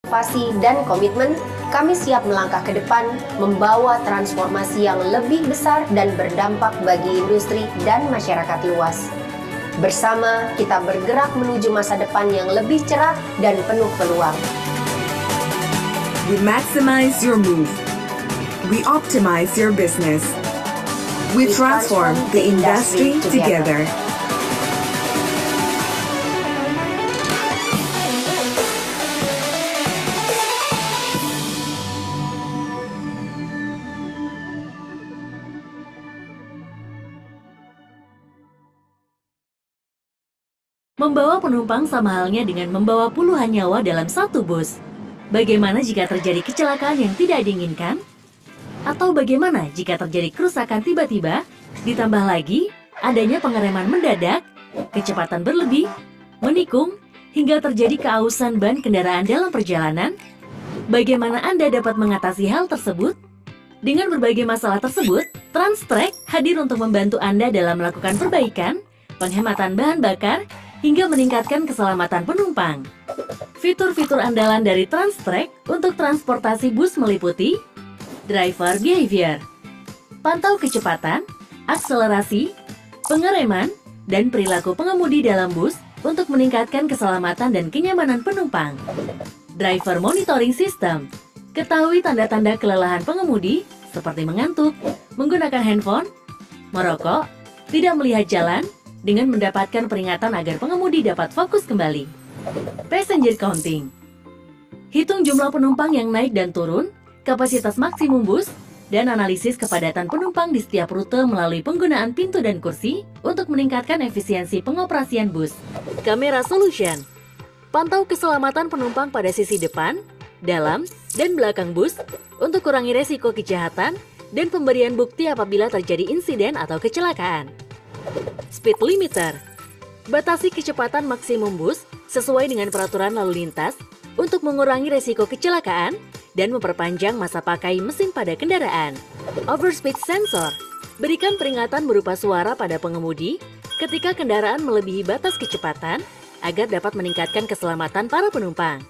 inovasi dan komitmen, kami siap melangkah ke depan, membawa transformasi yang lebih besar dan berdampak bagi industri dan masyarakat luas. Bersama, kita bergerak menuju masa depan yang lebih cerah dan penuh peluang. We maximize your move. We optimize your business. We transform the industry together. Membawa penumpang sama halnya dengan membawa puluhan nyawa dalam satu bus. Bagaimana jika terjadi kecelakaan yang tidak diinginkan? Atau bagaimana jika terjadi kerusakan tiba-tiba, ditambah lagi adanya pengereman mendadak, kecepatan berlebih, menikung, hingga terjadi keausan ban kendaraan dalam perjalanan? Bagaimana Anda dapat mengatasi hal tersebut? Dengan berbagai masalah tersebut, TransTrek hadir untuk membantu Anda dalam melakukan perbaikan, penghematan bahan bakar, hingga meningkatkan keselamatan penumpang. Fitur-fitur andalan dari TransTrek untuk transportasi bus meliputi driver behavior, pantau kecepatan, akselerasi, pengereman, dan perilaku pengemudi dalam bus untuk meningkatkan keselamatan dan kenyamanan penumpang. Driver monitoring system, ketahui tanda-tanda kelelahan pengemudi seperti mengantuk, menggunakan handphone, merokok, tidak melihat jalan, dengan mendapatkan peringatan agar pengemudi dapat fokus kembali. Passenger counting, hitung jumlah penumpang yang naik dan turun, kapasitas maksimum bus, dan analisis kepadatan penumpang di setiap rute melalui penggunaan pintu dan kursi untuk meningkatkan efisiensi pengoperasian bus. Kamera solution, pantau keselamatan penumpang pada sisi depan, dalam, dan belakang bus untuk kurangi resiko kejahatan dan pemberian bukti apabila terjadi insiden atau kecelakaan. Speed limiter, batasi kecepatan maksimum bus sesuai dengan peraturan lalu lintas untuk mengurangi resiko kecelakaan dan memperpanjang masa pakai mesin pada kendaraan. Overspeed sensor, berikan peringatan berupa suara pada pengemudi ketika kendaraan melebihi batas kecepatan agar dapat meningkatkan keselamatan para penumpang.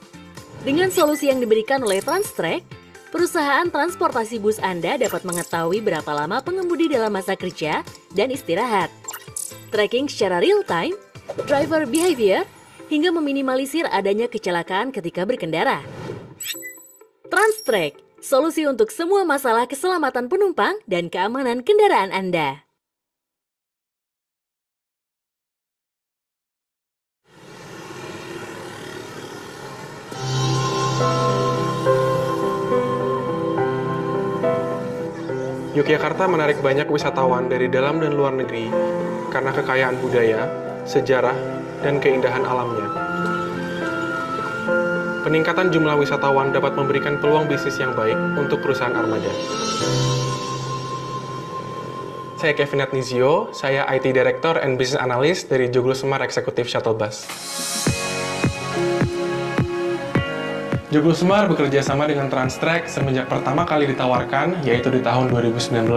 Dengan solusi yang diberikan oleh TransTrek, perusahaan transportasi bus Anda dapat mengetahui berapa lama pengemudi dalam masa kerja dan istirahat, tracking secara real-time, driver behavior, hingga meminimalisir adanya kecelakaan ketika berkendara. TransTrek, solusi untuk semua masalah keselamatan penumpang dan keamanan kendaraan Anda. Yogyakarta menarik banyak wisatawan dari dalam dan luar negeri karena kekayaan budaya, sejarah, dan keindahan alamnya. Peningkatan jumlah wisatawan dapat memberikan peluang bisnis yang baik untuk perusahaan armada. Saya Kevin Nizio, saya IT Director and Business Analyst dari Joglo Semar Executive Shuttle Bus. Joglo Semar bekerja sama dengan TransTrek semenjak pertama kali ditawarkan, yaitu di tahun 2019.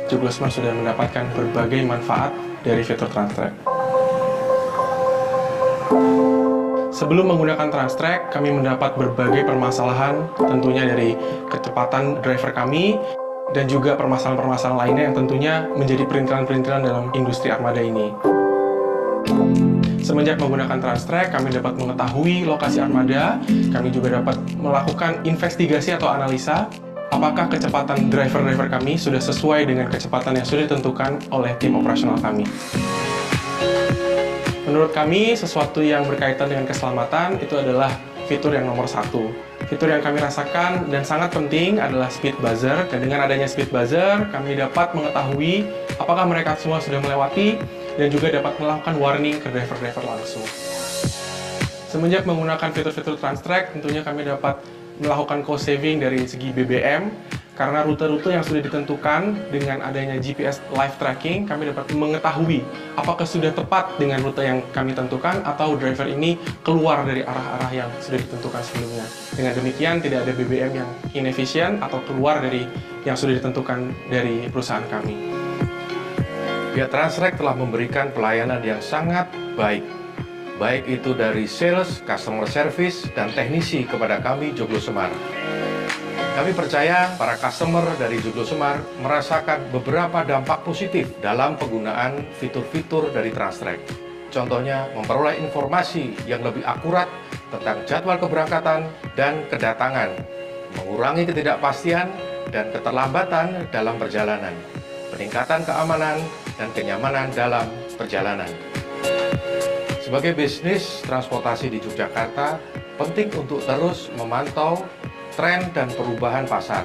Joglo Semar sudah mendapatkan berbagai manfaat dari fitur TransTrek. Sebelum menggunakan TransTrek, kami mendapat berbagai permasalahan, tentunya dari kecepatan driver kami, dan juga permasalahan-permasalahan lainnya yang tentunya menjadi perintilan-perintilan dalam industri armada ini. Semenjak menggunakan TransTrek, kami dapat mengetahui lokasi armada, kami juga dapat melakukan investigasi atau analisa apakah kecepatan driver-driver kami sudah sesuai dengan kecepatan yang sudah ditentukan oleh tim operasional kami. Menurut kami, sesuatu yang berkaitan dengan keselamatan itu adalah fitur yang nomor satu. Fitur yang kami rasakan dan sangat penting adalah speed buzzer, dan dengan adanya speed buzzer, kami dapat mengetahui apakah mereka semua sudah melewati dan juga dapat melakukan warning ke driver-driver langsung. Semenjak menggunakan fitur-fitur TransTrek, tentunya kami dapat melakukan cost saving dari segi BBM, karena rute-rute yang sudah ditentukan dengan adanya GPS live tracking, kami dapat mengetahui apakah sudah tepat dengan rute yang kami tentukan atau driver ini keluar dari arah-arah yang sudah ditentukan sebelumnya. Dengan demikian, tidak ada BBM yang inefisien atau keluar dari yang sudah ditentukan dari perusahaan kami. Pihak TransTrek telah memberikan pelayanan yang sangat baik. baik itu dari sales, customer service, dan teknisi kepada kami Joglo Semar. Kami percaya para customer dari Joglo Semar merasakan beberapa dampak positif dalam penggunaan fitur-fitur dari Transtrek. Contohnya, memperoleh informasi yang lebih akurat tentang jadwal keberangkatan dan kedatangan, mengurangi ketidakpastian dan keterlambatan dalam perjalanan, peningkatan keamanan dan kenyamanan dalam perjalanan. Sebagai bisnis transportasi di Yogyakarta, penting untuk terus memantau tren dan perubahan pasar,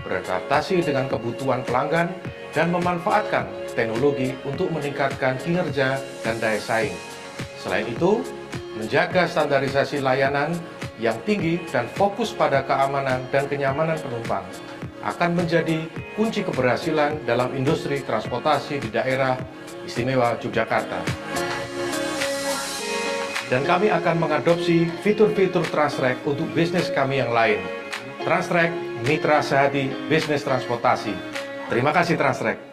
beradaptasi dengan kebutuhan pelanggan, dan memanfaatkan teknologi untuk meningkatkan kinerja dan daya saing. Selain itu, menjaga standarisasi layanan yang tinggi dan fokus pada keamanan dan kenyamanan penumpang akan menjadi kunci keberhasilan dalam industri transportasi di daerah istimewa Yogyakarta. Dan kami akan mengadopsi fitur-fitur Transtrek untuk bisnis kami yang lain. Transtrek, mitra sehati bisnis transportasi. Terima kasih Transtrek.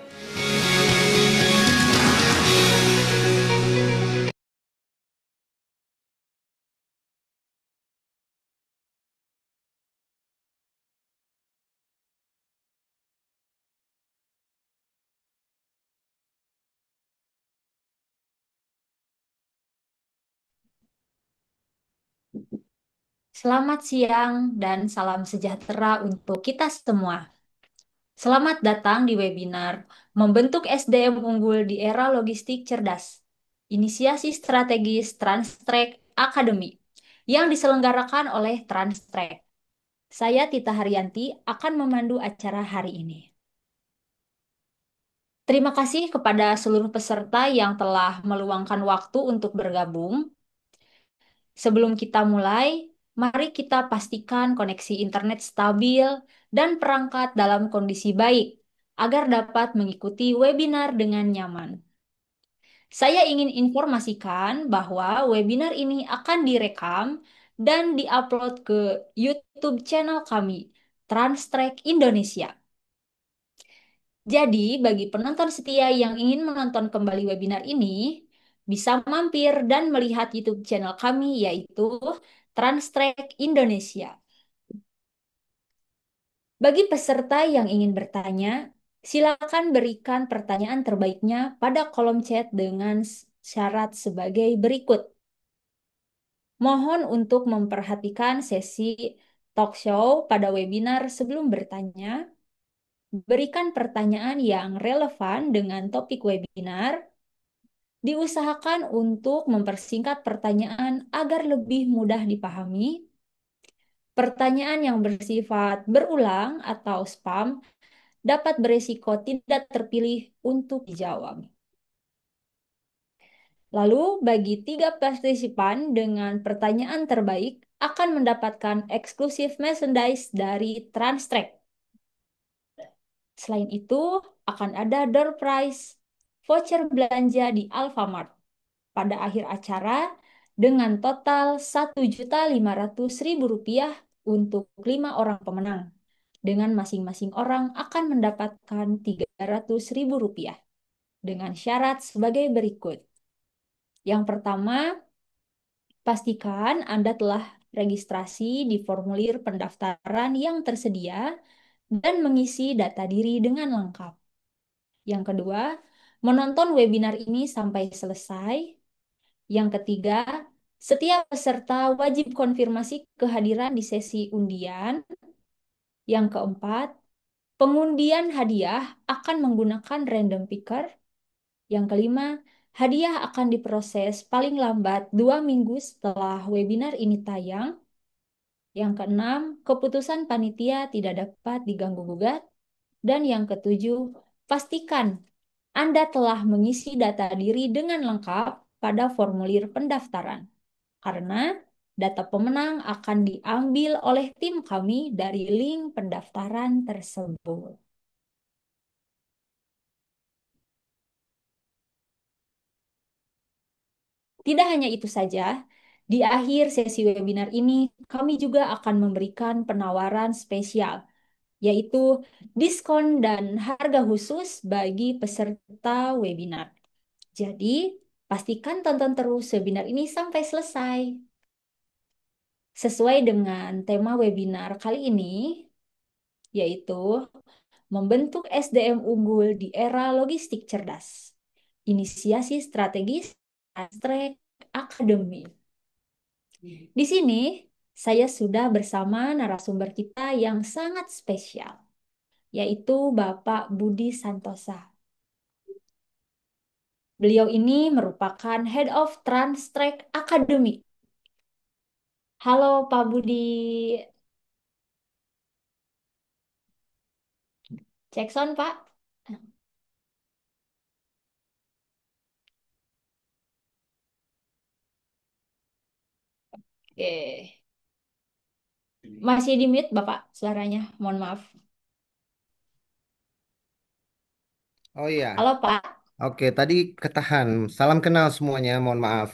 Selamat siang dan salam sejahtera untuk kita semua. Selamat datang di webinar Membentuk SDM Unggul di Era Logistik Cerdas, Inisiasi Strategis Transtrek Academy, yang diselenggarakan oleh Transtrek. Saya Tita Haryanti akan memandu acara hari ini. Terima kasih kepada seluruh peserta yang telah meluangkan waktu untuk bergabung. Sebelum kita mulai, mari kita pastikan koneksi internet stabil dan perangkat dalam kondisi baik agar dapat mengikuti webinar dengan nyaman. Saya ingin informasikan bahwa webinar ini akan direkam dan diupload ke YouTube channel kami, Transtrek Indonesia. Jadi, bagi penonton setia yang ingin menonton kembali webinar ini, bisa mampir dan melihat YouTube channel kami, yaitu Transtrek Indonesia. Bagi peserta yang ingin bertanya, silakan berikan pertanyaan terbaiknya pada kolom chat dengan syarat sebagai berikut. Mohon untuk memperhatikan sesi talk show pada webinar sebelum bertanya. Berikan pertanyaan yang relevan dengan topik webinar. Diusahakan untuk mempersingkat pertanyaan agar lebih mudah dipahami. Pertanyaan yang bersifat berulang atau spam dapat beresiko tidak terpilih untuk dijawab. Lalu, bagi 3 partisipan dengan pertanyaan terbaik akan mendapatkan eksklusif merchandise dari Transtrek. Selain itu, akan ada door prize voucher belanja di Alfamart pada akhir acara dengan total Rp1.500.000 untuk 5 orang pemenang. Dengan masing-masing orang akan mendapatkan Rp300.000 dengan syarat sebagai berikut. Yang pertama, pastikan Anda telah registrasi di formulir pendaftaran yang tersedia dan mengisi data diri dengan lengkap. Yang kedua, menonton webinar ini sampai selesai. Yang ketiga, setiap peserta wajib konfirmasi kehadiran di sesi undian. Yang keempat, pengundian hadiah akan menggunakan random picker. Yang kelima, hadiah akan diproses paling lambat 2 minggu setelah webinar ini tayang. Yang keenam, keputusan panitia tidak dapat diganggu-gugat. Dan yang ketujuh, pastikan Anda telah mengisi data diri dengan lengkap pada formulir pendaftaran. Karena data pemenang akan diambil oleh tim kami dari link pendaftaran tersebut. Tidak hanya itu saja, di akhir sesi webinar ini kami juga akan memberikan penawaran spesial, yaitu diskon dan harga khusus bagi peserta webinar. Jadi, Pastikan tonton terus webinar ini sampai selesai. Sesuai dengan tema webinar kali ini, yaitu membentuk SDM unggul di era logistik cerdas. Inisiasi strategis Track Academy. Di sini, saya sudah bersama narasumber kita yang sangat spesial, yaitu Bapak Budi Santosa. Beliau ini merupakan Head of Transtrack Academy. Halo Pak Budi, cek sound Pak. Oke, masih di mute Bapak suaranya, mohon maaf. Oh iya, Halo Pak. oke. Tadi ketahan. Salam kenal semuanya. Mohon maaf.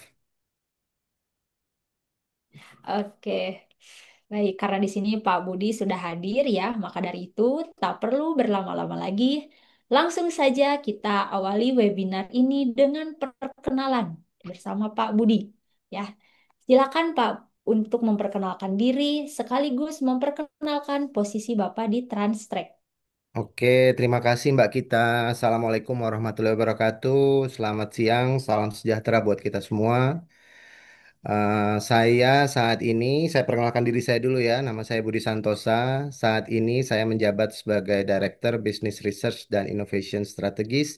Oke, baik karena di sini Pak Budi sudah hadir ya, maka dari itu tak perlu berlama-lama lagi. Langsung saja kita awali webinar ini dengan perkenalan bersama Pak Budi. Ya, silakan Pak untuk memperkenalkan diri sekaligus memperkenalkan posisi Bapak di Transtrack. Oke, terima kasih Mbak Kita. Assalamualaikum warahmatullahi wabarakatuh. Selamat siang, salam sejahtera buat kita semua. Saya saat ini, saya perkenalkan diri saya dulu ya. Nama saya Budi Santosa. Saat ini saya menjabat sebagai Director Business Research dan Innovation Strategis,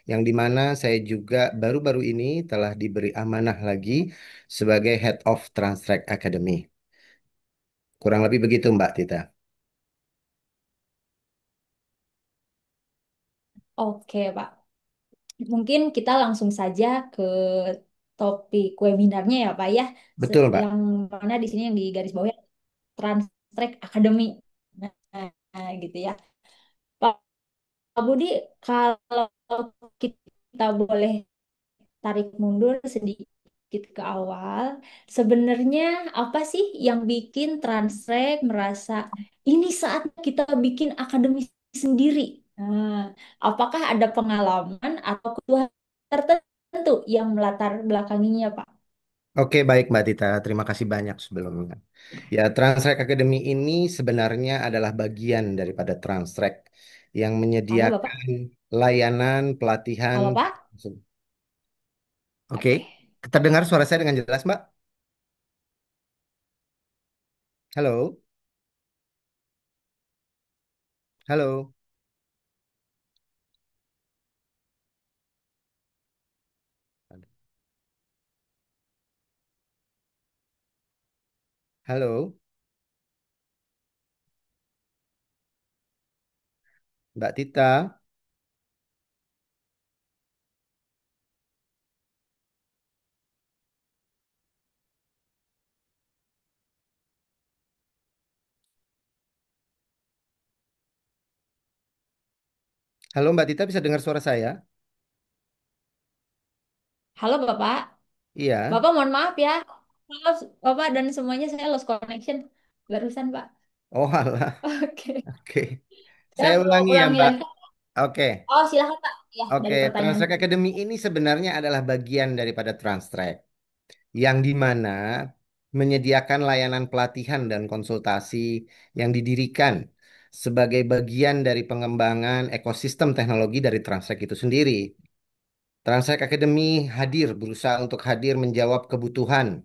yang dimana saya juga baru-baru ini telah diberi amanah lagi sebagai Head of Transtrack Academy. Kurang lebih begitu Mbak Tita. Oke Pak, mungkin kita langsung saja ke topik webinarnya ya Pak ya. Betul Mbak. Yang mana di sini yang di garis bawah Transtrack Academy. Gitu ya. Pak Budi, kalau kita boleh tarik mundur sedikit ke awal, sebenarnya apa sih yang bikin Transtrack merasa ini saat kita bikin akademi sendiri? Nah, apakah ada pengalaman atau kebutuhan tertentu yang melatar belakanginya, Pak? Oke, baik Mbak Tita. Terima kasih banyak sebelumnya. Ya, Transtrack Academy ini sebenarnya adalah bagian daripada Transtrack yang Halo, Bapak. menyediakan layanan pelatihan. Halo, Pak. Oke, Oke. terdengar suara saya dengan jelas, Mbak? Halo, halo, halo, Mbak Tita. Halo, Mbak Tita bisa dengar suara saya? Halo, Bapak. Iya. Bapak mohon maaf ya. Maaf, Bapak dan semuanya saya lost connection barusan, Pak. Oh, alah. Oke. Oke. Saya Saya mau ulangi ya, ulangi Mbak. lagi. Oke. Oh, silakan, Pak. Ya, Oke, dari pertanyaan. Transtrack Academy ini sebenarnya adalah bagian daripada Transtrack, yang dimana menyediakan layanan pelatihan dan konsultasi yang didirikan sebagai bagian dari pengembangan ekosistem teknologi dari Transact itu sendiri. Transact Academy berusaha untuk hadir menjawab kebutuhan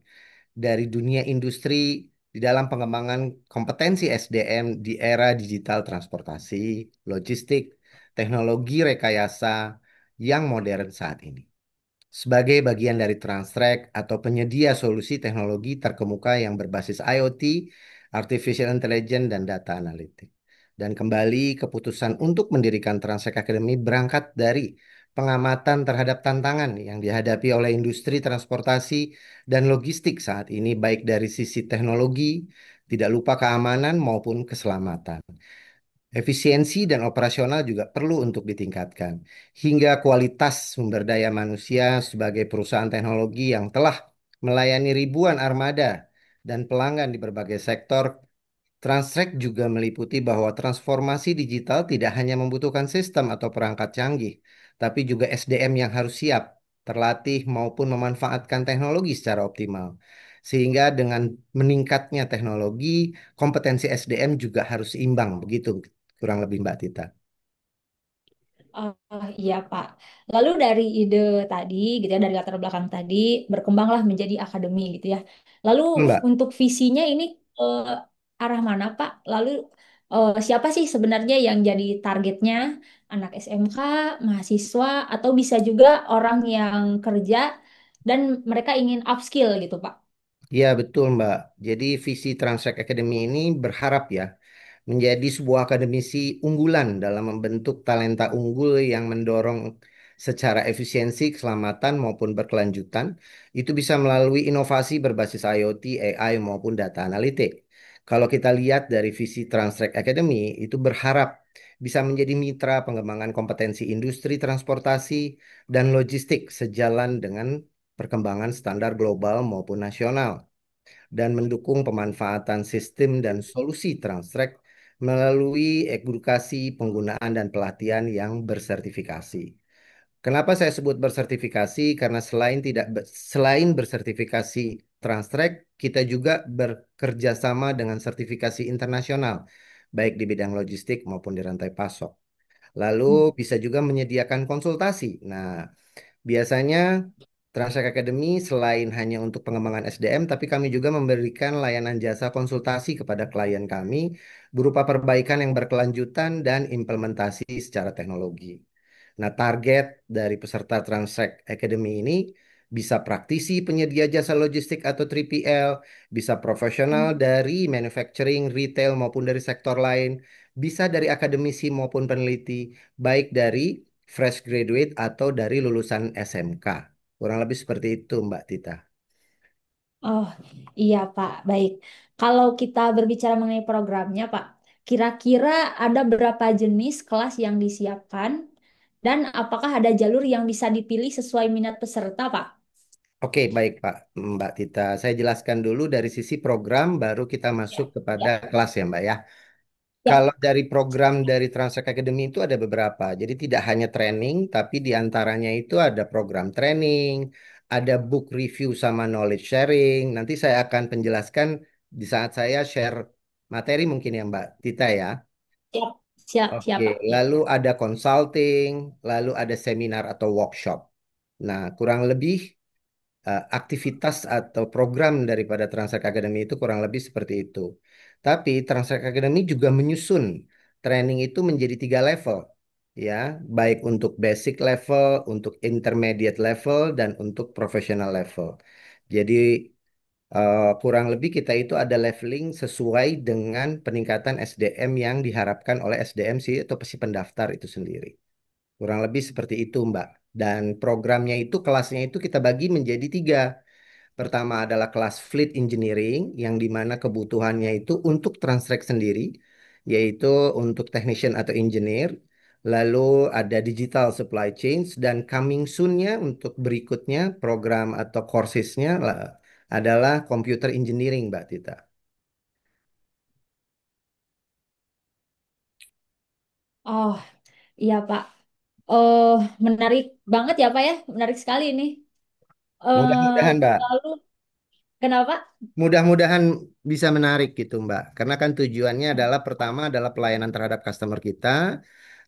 dari dunia industri di dalam pengembangan kompetensi SDM di era digital transportasi, logistik, teknologi rekayasa yang modern saat ini sebagai bagian dari Transtrack atau penyedia solusi teknologi terkemuka yang berbasis IoT, Artificial Intelligence, dan Data Analytics. Dan kembali keputusan untuk mendirikan Transtrack Academy berangkat dari pengamatan terhadap tantangan yang dihadapi oleh industri transportasi dan logistik saat ini baik dari sisi teknologi, tidak lupa keamanan maupun keselamatan. Efisiensi dan operasional juga perlu untuk ditingkatkan, hingga kualitas sumber daya manusia sebagai perusahaan teknologi yang telah melayani ribuan armada dan pelanggan di berbagai sektor. Transtract juga meliputi bahwa transformasi digital tidak hanya membutuhkan sistem atau perangkat canggih, tapi juga SDM yang harus siap. terlatih maupun memanfaatkan teknologi secara optimal. Sehingga dengan meningkatnya teknologi, kompetensi SDM juga harus seimbang, begitu kurang lebih Mbak Tita. Iya Pak. Lalu dari ide tadi gitu ya, dari latar belakang tadi berkembanglah menjadi akademi gitu ya. Lalu Mbak. untuk visinya ini eh, arah mana Pak? Lalu siapa sih sebenarnya yang jadi targetnya? Anak SMK, mahasiswa, atau bisa juga orang yang kerja dan mereka ingin upskill gitu Pak? Ya, betul, Mbak. Jadi visi Transrek Academy ini berharap ya menjadi sebuah akademisi unggulan dalam membentuk talenta unggul yang mendorong secara efisiensi, keselamatan maupun berkelanjutan. Itu bisa melalui inovasi berbasis IoT, AI maupun data analitik. Kalau kita lihat dari visi Transrek Academy, itu berharap bisa menjadi mitra pengembangan kompetensi industri transportasi dan logistik sejalan dengan perkembangan standar global maupun nasional dan mendukung pemanfaatan sistem dan solusi Transtrek melalui edukasi, penggunaan, dan pelatihan yang bersertifikasi. Kenapa saya sebut bersertifikasi? Karena selain bersertifikasi Transtrek, kita juga bekerja sama dengan sertifikasi internasional, baik di bidang logistik maupun di rantai pasok. Lalu bisa juga menyediakan konsultasi. Nah, biasanya Transact Academy selain hanya untuk pengembangan SDM, tapi kami juga memberikan layanan jasa konsultasi kepada klien kami berupa perbaikan yang berkelanjutan dan implementasi secara teknologi. Nah, target dari peserta Transact Academy ini bisa praktisi penyedia jasa logistik atau 3PL, bisa profesional dari manufacturing, retail maupun dari sektor lain, bisa dari akademisi maupun peneliti, baik dari fresh graduate atau dari lulusan SMK. Kurang lebih seperti itu, Mbak Tita. Oh iya Pak, baik. Kalau kita berbicara mengenai programnya Pak, kira-kira ada berapa jenis kelas yang disiapkan dan apakah ada jalur yang bisa dipilih sesuai minat peserta Pak? Oke, baik Pak, Mbak Tita. Saya jelaskan dulu dari sisi program, baru kita masuk Ya, kepada ya, kelas ya, Mbak ya. ya. Kalau dari program dari Transact Academy itu ada beberapa. Jadi tidak hanya training, tapi di antaranya itu ada program training, ada book review sama knowledge sharing. Nanti saya akan penjelaskan di saat saya share materi mungkin ya Mbak Tita ya. Siap, siap, siap Oke, Pak. Ya. lalu ada consulting, lalu ada seminar atau workshop. Nah, kurang lebih aktivitas atau program daripada Transact Academy itu kurang lebih seperti itu. Tapi Transact Academy juga menyusun training itu menjadi 3 level, ya, baik untuk basic level, untuk intermediate level, dan untuk professional level. Jadi kurang lebih kita itu ada leveling sesuai dengan peningkatan SDM yang diharapkan oleh SDM sih atau si pendaftar itu sendiri. Kurang lebih seperti itu, Mbak. Dan programnya itu, kelasnya itu kita bagi menjadi 3. Pertama adalah kelas Fleet Engineering, yang dimana kebutuhannya itu untuk Transtrack sendiri, yaitu untuk technician atau engineer. Lalu ada Digital Supply Chains, dan coming soon-nya untuk berikutnya program atau coursesnya adalah Computer Engineering, Mbak Tita. Oh iya Pak. Eh menarik banget ya Pak ya, menarik sekali ini. Eh Mudah-mudahan, Mbak. lalu kenapa? Mudah-mudahan bisa menarik gitu, Mbak. Karena kan tujuannya adalah pertama adalah pelayanan terhadap customer kita,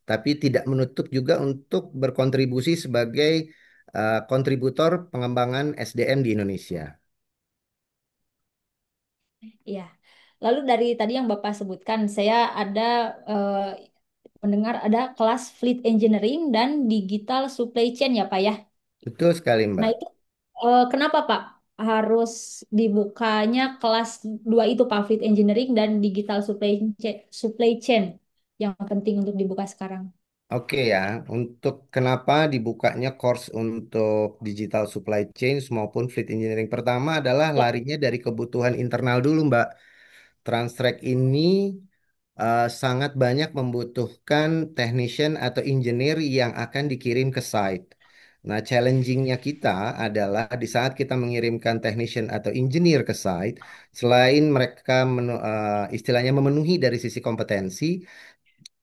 tapi tidak menutup juga untuk berkontribusi sebagai kontributor pengembangan SDM di Indonesia. Iya. Lalu dari tadi yang Bapak sebutkan, saya ada eh, mendengar ada kelas Fleet Engineering dan Digital Supply Chain ya Pak ya. Betul sekali, Nah Mbak. itu kenapa Pak harus dibukanya kelas dua itu Pak, Fleet Engineering dan Digital Supply Chain yang penting untuk dibuka sekarang? Oke ya, untuk kenapa dibukanya course untuk digital supply chain maupun fleet engineering pertama adalah Ya. larinya dari kebutuhan internal dulu, Mbak. Transtrack ini sangat banyak membutuhkan technician atau engineer yang akan dikirim ke site. Nah, challengingnya kita adalah di saat kita mengirimkan technician atau engineer ke site, selain mereka istilahnya memenuhi dari sisi kompetensi,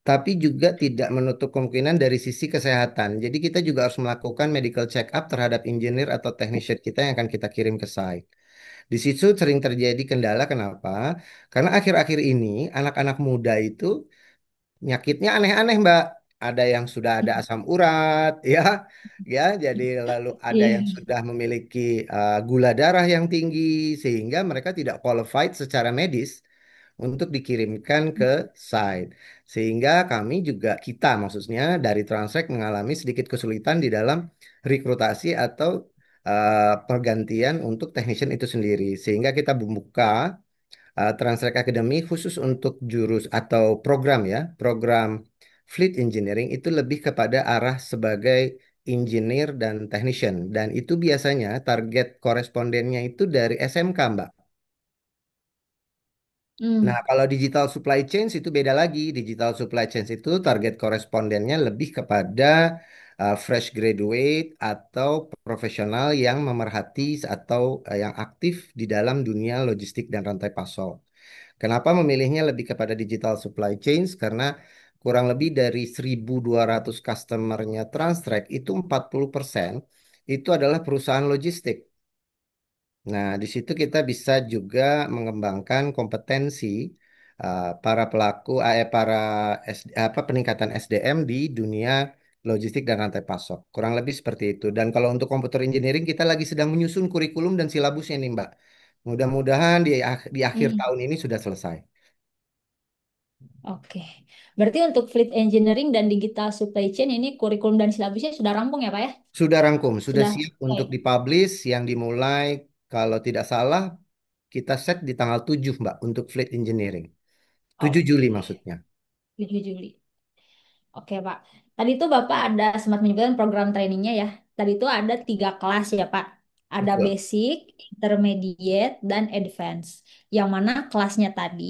tapi juga tidak menutup kemungkinan dari sisi kesehatan. Jadi kita juga harus melakukan medical check up terhadap engineer atau technician kita yang akan kita kirim ke site. Di situ sering terjadi kendala, kenapa? Karena akhir-akhir ini anak-anak muda itu nyakitnya aneh-aneh, Mbak. Ada yang sudah ada asam urat, ya, ya. Jadi lalu ada Iya. yang sudah memiliki gula darah yang tinggi, sehingga mereka tidak qualified secara medis untuk dikirimkan ke site. Sehingga kami juga, kita maksudnya dari Transrec mengalami sedikit kesulitan di dalam rekrutasi atau pergantian untuk technician itu sendiri. Sehingga kita membuka Transrec Academy khusus untuk jurus atau program ya, program Fleet Engineering itu lebih kepada arah sebagai engineer dan technician. Dan itu biasanya target korespondennya itu dari SMK, Mbak. Nah, Hmm. kalau digital supply chain itu beda lagi. Digital supply chain itu target korespondennya lebih kepada fresh graduate atau profesional yang memerhati atau yang aktif di dalam dunia logistik dan rantai pasok. Kenapa memilihnya lebih kepada digital supply chains? Karena kurang lebih dari 1.200 customernya Transtrek itu 40% itu adalah perusahaan logistik. Nah, di situ kita bisa juga mengembangkan kompetensi para pelaku, para peningkatan SDM di dunia logistik dan rantai pasok. Kurang lebih seperti itu. Dan kalau untuk komputer engineering, kita lagi sedang menyusun kurikulum dan silabusnya nih, Mbak. Mudah-mudahan di akhir Hmm. tahun ini sudah selesai. Oke. Berarti untuk fleet engineering dan digital supply chain ini kurikulum dan silabusnya sudah rampung ya, Pak ya? Sudah rangkum, sudah Sudah siap selesai. untuk dipublish yang dimulai kalau tidak salah kita set di tanggal 7, Mbak, untuk fleet engineering. 7 Juli Oke. maksudnya. 7 Juli. Oke, Pak. Tadi tuh Bapak ada sempat menyebutkan program trainingnya ya. Tadi tuh ada 3 kelas ya, Pak. Ada Betul. basic, intermediate, dan advance. Yang mana kelasnya tadi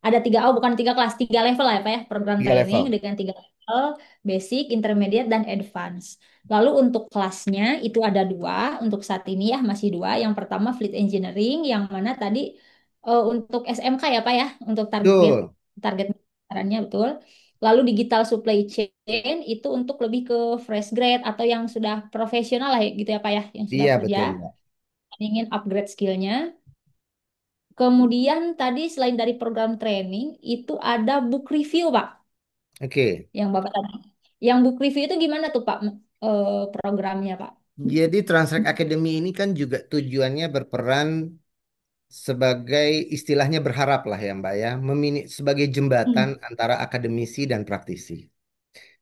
ada tiga, oh bukan 3 kelas, 3 level lah ya, Pak ya. Program 3 level. training dengan 3 level, basic, intermediate, dan advance. Lalu untuk kelasnya itu ada 2. Untuk saat ini ya masih 2. Yang pertama fleet engineering, yang mana tadi untuk SMK ya, Pak ya. Untuk target Betul. target sasarannya betul. Lalu digital supply chain itu untuk lebih ke fresh grade atau yang sudah profesional lah ya, gitu ya Pak ya, yang sudah Iya, kerja, betul, Mbak. ingin upgrade skillnya. Kemudian tadi selain dari program training itu ada book review Pak, Oke. yang Bapak tadi. Yang book review itu gimana tuh Pak programnya Pak? Jadi Transrec Academy ini kan juga tujuannya berperan sebagai istilahnya berharap lah ya, Mbak ya, sebagai jembatan Hmm. antara akademisi dan praktisi.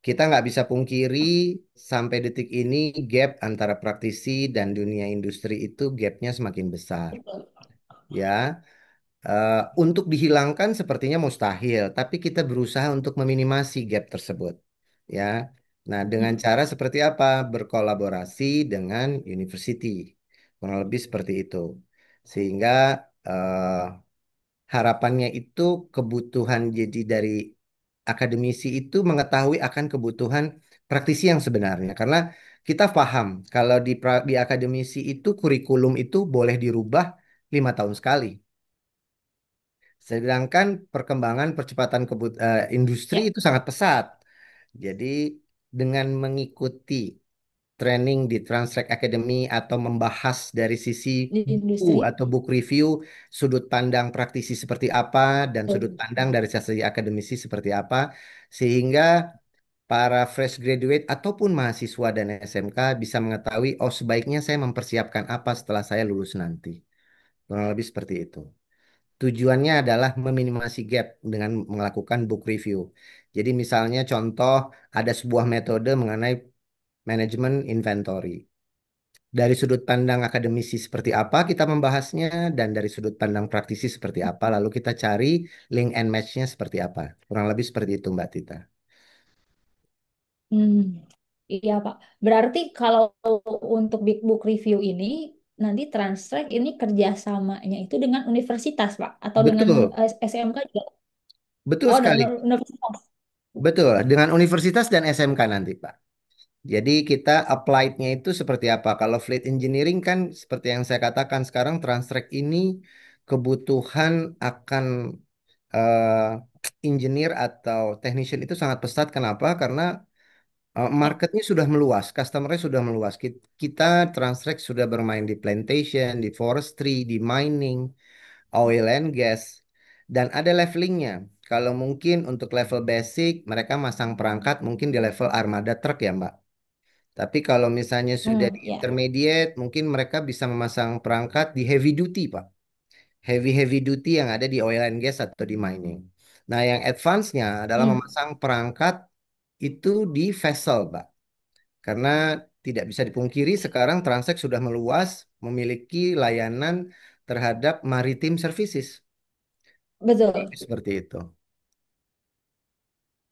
Kita nggak bisa pungkiri sampai detik ini gap antara praktisi dan dunia industri itu gapnya semakin besar. Betul. Ya, untuk dihilangkan sepertinya mustahil, tapi kita berusaha untuk meminimasi gap tersebut. Ya, nah dengan cara seperti apa? Berkolaborasi dengan university, kurang lebih seperti itu. Sehingga eh, harapannya itu kebutuhan jadi dari akademisi itu mengetahui akan kebutuhan praktisi yang sebenarnya. Karena kita paham kalau di akademisi itu kurikulum itu boleh dirubah 5 tahun sekali. Sedangkan perkembangan percepatan industri Ya, itu sangat pesat. Jadi dengan mengikuti training di Transtrack Academy atau membahas dari sisi di buku industri. atau book review sudut pandang praktisi seperti apa dan sudut Betul. pandang dari sisi akademisi seperti apa, sehingga para fresh graduate ataupun mahasiswa dan SMK bisa mengetahui, oh sebaiknya saya mempersiapkan apa setelah saya lulus nanti. Kurang lebih seperti itu. Tujuannya adalah meminimasi gap dengan melakukan book review. Jadi misalnya contoh ada sebuah metode mengenai manajemen inventory. Dari sudut pandang akademisi seperti apa kita membahasnya dan dari sudut pandang praktisi seperti apa lalu kita cari link and match-nya seperti apa. Kurang lebih seperti itu Mbak Tita. Hmm, iya Pak. Berarti kalau untuk Big Book Review ini nanti Transtrack ini kerjasamanya itu dengan universitas Pak atau dengan Betul, SMK juga? betul Oh, dengan sekali. universitas. Betul, dengan universitas dan SMK nanti Pak. Jadi kita applied-nya itu seperti apa? Kalau fleet engineering kan seperti yang saya katakan sekarang Transtrack ini kebutuhan akan eh, engineer atau technician itu sangat pesat. Kenapa? Karena Ya. marketnya sudah meluas, customernya sudah meluas. Kita Transtrek sudah bermain di plantation, di forestry, di mining, oil and gas, dan ada levelingnya. Kalau mungkin untuk level basic, mereka masang perangkat mungkin di level armada truk ya, Mbak. Tapi kalau misalnya sudah di Ya. intermediate, mungkin mereka bisa memasang perangkat di heavy duty, Pak. Heavy duty yang ada di oil and gas atau di mining. Nah, yang advance-nya adalah Hmm, memasang perangkat itu di vessel, Pak. Karena tidak bisa dipungkiri sekarang Transact sudah meluas memiliki layanan terhadap maritime services. betul. Seperti itu.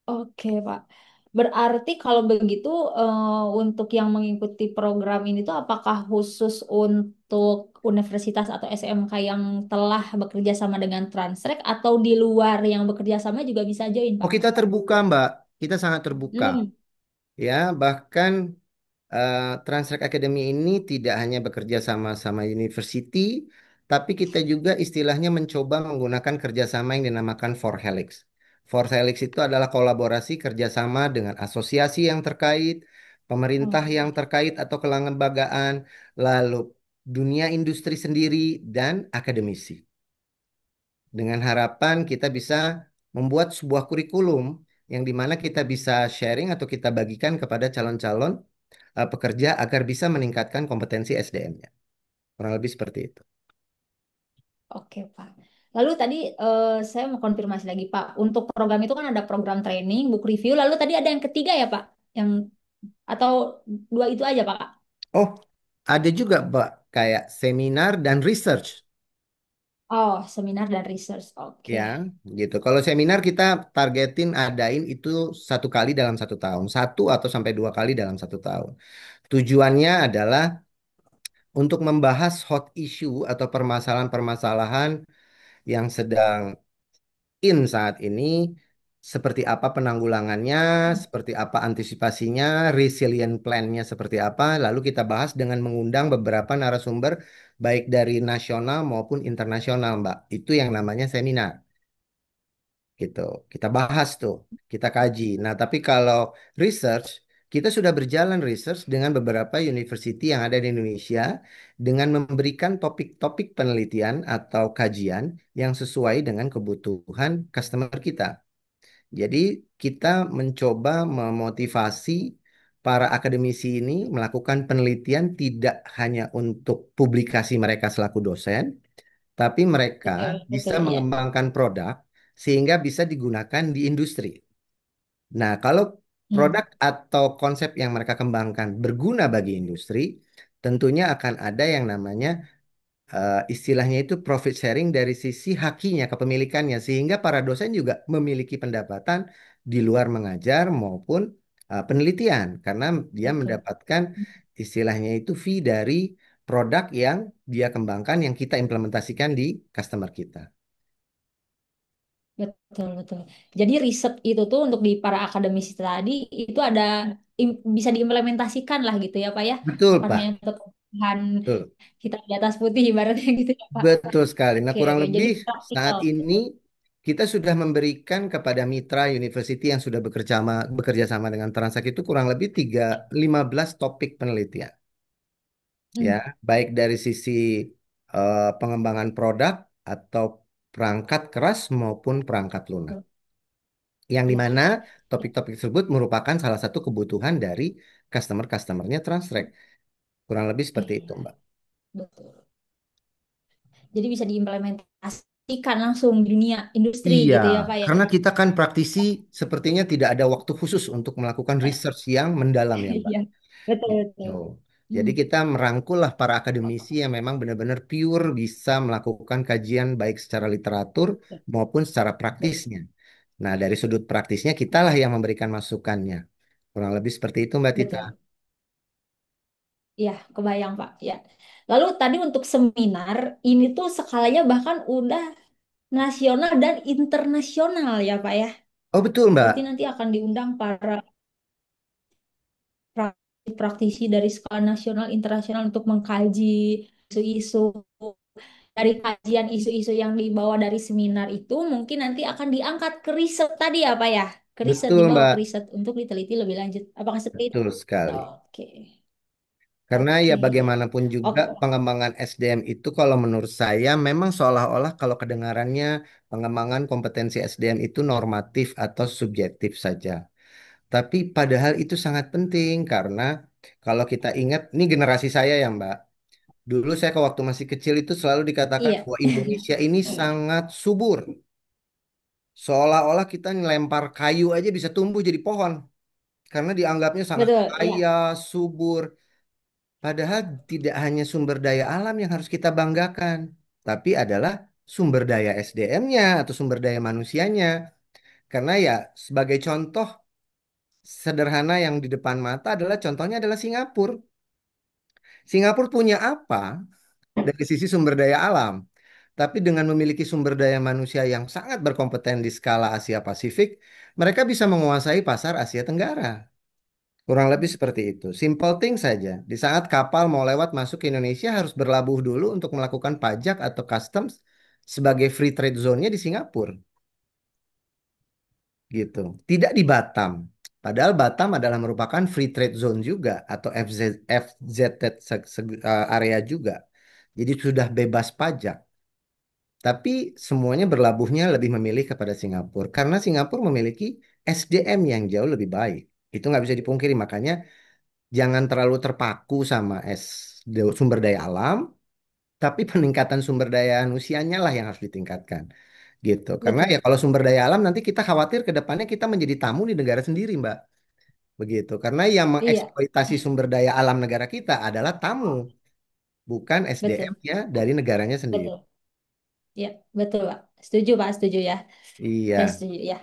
Oke, Pak. Berarti kalau begitu untuk yang mengikuti program ini tuh apakah khusus untuk universitas atau SMK yang telah bekerja sama dengan Transrek atau di luar yang bekerja sama juga bisa join, Oh, Pak? kita terbuka, Mbak. Kita sangat terbuka. Hmm, Ya, bahkan Transact Academy ini tidak hanya bekerja sama university, tapi kita juga istilahnya mencoba menggunakan kerjasama yang dinamakan For Helix. For Helix itu adalah kolaborasi kerjasama dengan asosiasi yang terkait, pemerintah yang oke. terkait atau kelembagaan, lalu dunia industri sendiri, dan akademisi. Dengan harapan kita bisa membuat sebuah kurikulum yang dimana kita bisa sharing atau kita bagikan kepada calon-calon pekerja agar bisa meningkatkan kompetensi SDM-nya. Kurang lebih seperti itu. Oke, Pak. Lalu tadi saya mau konfirmasi lagi, Pak. Untuk program itu kan ada program training, book review, lalu tadi ada yang ketiga ya, Pak? Yang atau dua itu aja, Pak? Oh, ada juga, Mbak, kayak seminar dan research. Oh, seminar dan research. Oke. Ya, gitu. Kalau seminar kita targetin adain itu 1 kali dalam 1 tahun, 1 atau sampai 2 kali dalam 1 tahun. Tujuannya adalah untuk membahas hot issue atau permasalahan-permasalahan yang sedang in saat ini, seperti apa penanggulangannya, seperti apa antisipasinya, resilient plan-nya seperti apa, lalu kita bahas dengan mengundang beberapa narasumber baik dari nasional maupun internasional, Mbak. Itu yang namanya seminar, gitu. Kita bahas tuh, kita kaji. Nah, tapi kalau research, kita sudah berjalan research dengan beberapa university yang ada di Indonesia dengan memberikan topik-topik penelitian atau kajian yang sesuai dengan kebutuhan customer kita. Jadi kita mencoba memotivasi para akademisi ini melakukan penelitian tidak hanya untuk publikasi mereka selaku dosen, tapi mereka Betul, bisa betul ya. mengembangkan produk sehingga bisa digunakan di industri. Nah, kalau Hmm, produk atau konsep yang mereka kembangkan berguna bagi industri, tentunya akan ada yang namanya istilahnya itu profit sharing dari sisi hakinya, kepemilikannya, sehingga para dosen juga memiliki pendapatan di luar mengajar maupun penelitian, karena dia betul. mendapatkan istilahnya itu fee dari produk yang dia kembangkan, yang kita implementasikan di customer kita. Betul, betul. Jadi riset itu tuh untuk di para akademisi tadi itu ada bisa diimplementasikan lah gitu ya, Pak ya. Betul, Bukan hanya Pak. untuk kebutuhan Betul. hitam di atas putih ibaratnya gitu ya, Pak. Betul sekali. Nah, Oke, kurang oke. Jadi lebih saat praktikal. ini kita sudah memberikan kepada mitra university yang sudah bekerja sama dengan Transak itu kurang lebih 15 topik penelitian. Ya, Hmm, baik dari sisi pengembangan produk atau perangkat keras maupun perangkat lunak. betul, Yang betul. dimana Ya, topik-topik tersebut merupakan salah satu kebutuhan dari customer-customernya Transrek. Kurang lebih seperti oke, itu, Mbak. betul. Jadi bisa diimplementasikan langsung di dunia industri Iya, gitu ya, Pak ya. karena kita kan praktisi sepertinya tidak ada waktu khusus untuk melakukan research yang mendalam ya, Mbak. Iya, betul, Gitu. betul. Jadi Hmm, kita merangkul lah para akademisi yang memang benar-benar pure bisa melakukan kajian baik secara literatur maupun secara betul, praktisnya. Nah, dari sudut praktisnya kita lah yang memberikan masukannya. Kurang lebih seperti itu, Mbak Tita. betul. Ya, kebayang Pak. Ya. Lalu tadi untuk seminar ini tuh skalanya bahkan udah nasional dan internasional ya Pak ya. Oh, betul, Berarti Mbak. nanti akan diundang para praktisi dari skala nasional internasional untuk mengkaji isu-isu dari kajian isu-isu yang dibawa dari seminar itu mungkin nanti akan diangkat ke riset tadi apa ya? Ke riset, Betul, dibawa ke Mbak. riset untuk diteliti lebih lanjut. Apakah seperti itu? Betul sekali. Oke. Karena ya Oke. bagaimanapun juga Oke. pengembangan SDM itu kalau menurut saya memang seolah-olah kalau kedengarannya pengembangan kompetensi SDM itu normatif atau subjektif saja. Tapi padahal itu sangat penting karena kalau kita ingat, ini generasi saya ya Mbak. Dulu saya ke waktu masih kecil itu selalu dikatakan Iya. bahwa Indonesia ini sangat subur. Seolah-olah kita ngelempar kayu aja bisa tumbuh jadi pohon. Karena dianggapnya sangat Betul, kaya, iya. subur. Padahal tidak hanya sumber daya alam yang harus kita banggakan, tapi adalah sumber daya SDM-nya atau sumber daya manusianya. Karena ya sebagai contoh sederhana yang di depan mata adalah contohnya adalah Singapura. Singapura punya apa dari sisi sumber daya alam? Tapi dengan memiliki sumber daya manusia yang sangat berkompeten di skala Asia Pasifik, mereka bisa menguasai pasar Asia Tenggara. Kurang lebih seperti itu. Simple thing saja. Di saat kapal mau lewat masuk ke Indonesia harus berlabuh dulu untuk melakukan pajak atau customs sebagai free trade zone-nya di Singapura. Gitu. Tidak di Batam. Padahal Batam adalah merupakan free trade zone juga atau FZT area juga. Jadi sudah bebas pajak. Tapi semuanya berlabuhnya lebih memilih kepada Singapura karena Singapura memiliki SDM yang jauh lebih baik. Itu nggak bisa dipungkiri. Makanya jangan terlalu terpaku sama sumber daya alam, tapi peningkatan sumber daya manusianya lah yang harus ditingkatkan. Gitu. Karena ya Betul. kalau sumber daya alam nanti kita khawatir ke depannya kita menjadi tamu di negara sendiri, Mbak. Begitu. Karena yang Iya, mengeksploitasi sumber daya alam negara kita adalah tamu, bukan betul. SDM-nya dari negaranya sendiri. Betul. Iya, betul, Pak. Setuju, Pak. Setuju ya. Saya Iya, setuju ya.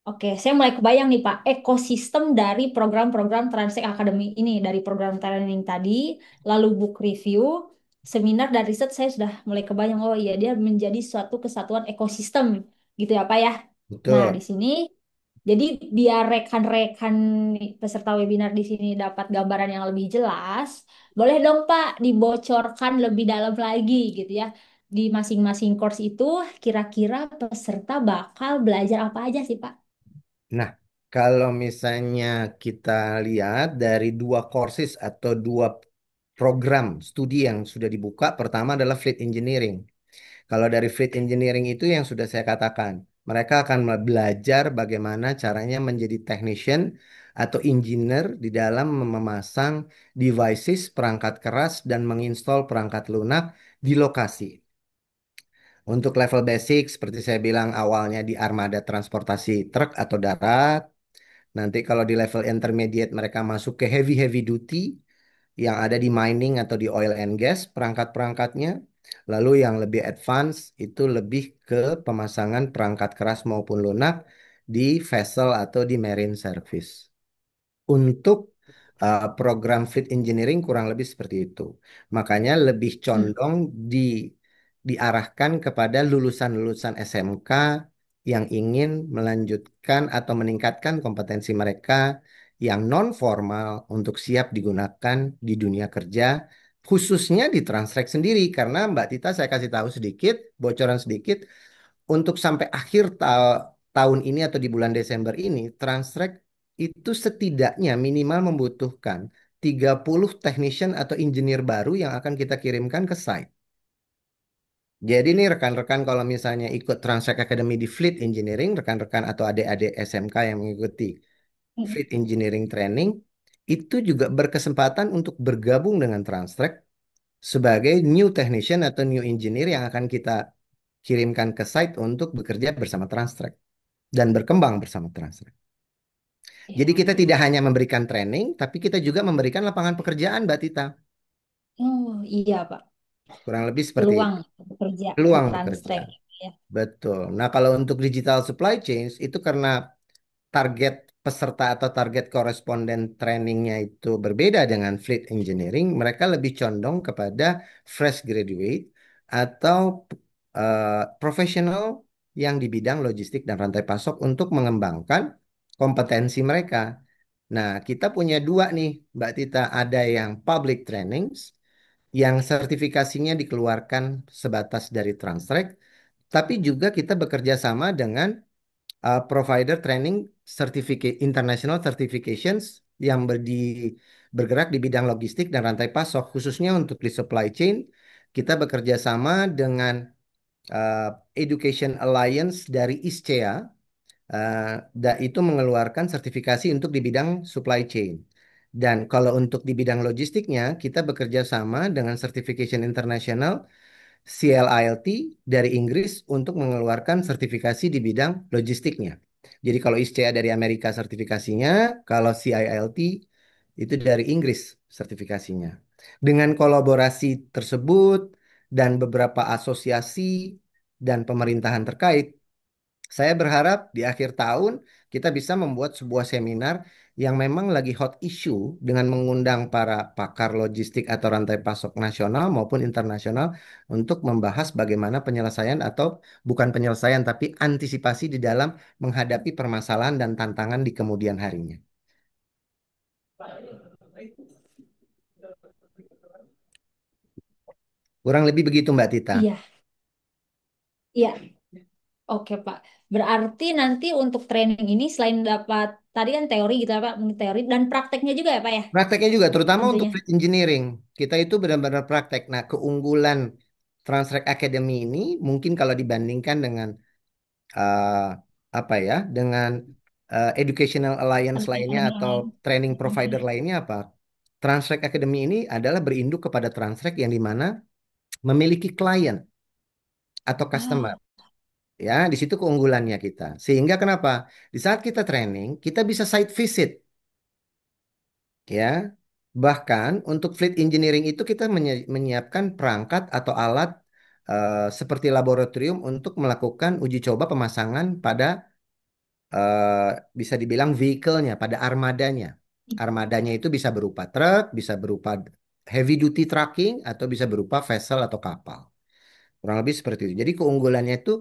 Oke, saya mulai kebayang nih Pak, ekosistem dari program-program Transtech Academy ini, dari program training tadi, lalu book review, seminar dan riset, saya sudah mulai kebayang, oh iya dia menjadi suatu kesatuan ekosistem, gitu ya Pak ya. Nah, di betul. sini, jadi biar rekan-rekan peserta webinar di sini dapat gambaran yang lebih jelas, boleh dong Pak dibocorkan lebih dalam lagi gitu ya. Di masing-masing course itu, kira-kira peserta bakal belajar apa aja sih Pak? Nah, kalau misalnya kita lihat dari dua courses atau dua program studi yang sudah dibuka, pertama adalah Fleet Engineering. Kalau dari Fleet Engineering itu yang sudah saya katakan, mereka akan belajar bagaimana caranya menjadi technician atau engineer di dalam memasang devices, perangkat keras, dan menginstal perangkat lunak di lokasi. Untuk level basic, seperti saya bilang awalnya di armada transportasi truk atau darat. Nanti kalau di level intermediate mereka masuk ke heavy duty yang ada di mining atau di oil and gas perangkat-perangkatnya. Lalu yang lebih advance itu lebih ke pemasangan perangkat keras maupun lunak di vessel atau di marine service. Untuk program Fleet Engineering kurang lebih seperti itu. Makanya lebih Hmm. condong diarahkan kepada lulusan-lulusan SMK yang ingin melanjutkan atau meningkatkan kompetensi mereka yang non formal untuk siap digunakan di dunia kerja, khususnya di Transtrek sendiri. Karena Mbak Tita saya kasih tahu sedikit, bocoran sedikit, untuk sampai akhir tahun ini atau di bulan Desember ini, Transtrek itu setidaknya minimal membutuhkan 30 technician atau engineer baru yang akan kita kirimkan ke site. Jadi nih rekan-rekan kalau misalnya ikut Transtrek Academy di Fleet Engineering, rekan-rekan atau adik-adik SMK yang mengikuti Hmm. Fleet Engineering Training, itu juga berkesempatan untuk bergabung dengan Transtrek sebagai new technician atau new engineer yang akan kita kirimkan ke site untuk bekerja bersama Transtrek dan berkembang bersama Transtrek. Jadi Ya. kita tidak hanya memberikan training, tapi kita juga memberikan lapangan pekerjaan, Mbak Tita. Oh iya Pak, Kurang lebih seperti peluang itu. bekerja di Peluang bekerja. Transtrek. Ya. Betul. Nah, kalau untuk digital supply chains itu karena target peserta atau target koresponden trainingnya itu berbeda dengan fleet engineering, mereka lebih condong kepada fresh graduate atau profesional yang di bidang logistik dan rantai pasok untuk mengembangkan kompetensi mereka. Nah, kita punya dua nih, Mbak Tita. Ada yang public trainings yang sertifikasinya dikeluarkan sebatas dari Transtrek, tapi juga kita bekerja sama dengan provider training certificate international certifications yang bergerak di bidang logistik dan rantai pasok, khususnya untuk di supply chain. Kita bekerja sama dengan uh, Education Alliance dari ISCEA, itu mengeluarkan sertifikasi untuk di bidang supply chain. Dan kalau untuk di bidang logistiknya, kita bekerja sama dengan Certification International CLILT dari Inggris untuk mengeluarkan sertifikasi di bidang logistiknya. Jadi kalau ISCEA dari Amerika sertifikasinya, kalau CILT itu dari Inggris sertifikasinya. Dengan kolaborasi tersebut dan beberapa asosiasi dan pemerintahan terkait, saya berharap di akhir tahun kita bisa membuat sebuah seminar yang memang lagi hot issue dengan mengundang para pakar logistik atau rantai pasok nasional maupun internasional untuk membahas bagaimana penyelesaian atau bukan penyelesaian tapi antisipasi di dalam menghadapi permasalahan dan tantangan di kemudian harinya. Kurang lebih begitu Mbak Tita. Iya, iya. Oke, Pak. Berarti nanti untuk training ini selain dapat tadi kan teori gitu ya, Pak, teori dan prakteknya juga ya, Pak ya, Prakteknya juga, terutama untuk tentunya. fleet engineering, kita itu benar-benar praktek. Nah, keunggulan Transtrek Academy ini mungkin kalau dibandingkan dengan eh, apa ya, dengan educational alliance lainnya Akademi atau lain. training provider Mhm. lainnya apa? Transtrek Academy ini adalah berinduk kepada Transtrek yang di mana memiliki klien atau customer. Ah, Ya, di situ keunggulannya kita. Sehingga kenapa? Di saat kita training, kita bisa site visit. Ya, bahkan untuk fleet engineering itu kita menyiapkan perangkat atau alat seperti laboratorium untuk melakukan uji coba pemasangan pada eh, bisa dibilang vehicle-nya, pada armadanya. Armadanya itu bisa berupa truk, bisa berupa heavy duty trucking, atau bisa berupa vessel atau kapal. Kurang lebih seperti itu. Jadi keunggulannya itu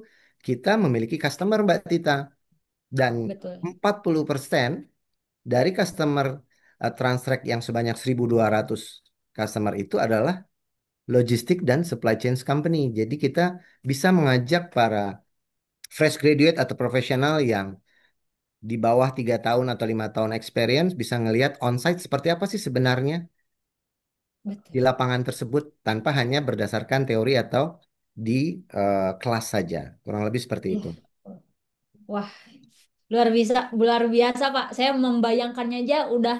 kita memiliki customer Mbak Tita. Dan betul. 40% dari customer Transtrek yang sebanyak 1.200 customer itu adalah logistik dan supply chain company. Jadi kita bisa mengajak para fresh graduate atau profesional yang di bawah 3 tahun atau 5 tahun experience bisa ngelihat onsite seperti apa sih sebenarnya di Betul. lapangan tersebut tanpa hanya berdasarkan teori atau di kelas saja. Kurang lebih seperti itu. Iya. Wah, luar biasa, Pak. Saya membayangkannya aja udah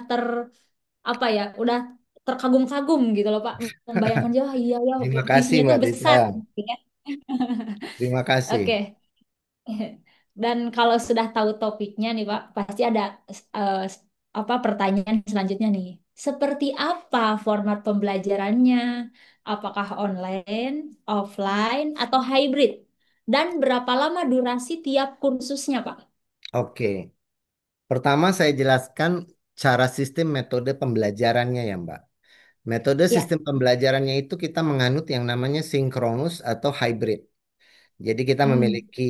apa ya, udah terkagum-kagum gitu loh, Pak. Membayangkan aja, "Wah, iya ya, Terima kasih visinya tuh Mbak Tita. besar gitu ya." Terima kasih. Oke. Dan kalau sudah tahu topiknya nih Pak, pasti ada eh, apa pertanyaan selanjutnya nih. Seperti apa format pembelajarannya? Apakah online, offline, atau hybrid? Dan berapa lama durasi tiap kursusnya, Pak? Oke. Pertama saya jelaskan cara sistem metode pembelajarannya ya Mbak. Metode Ya. sistem pembelajarannya itu kita menganut yang namanya sinkronus atau hybrid. Jadi kita Hmm. memiliki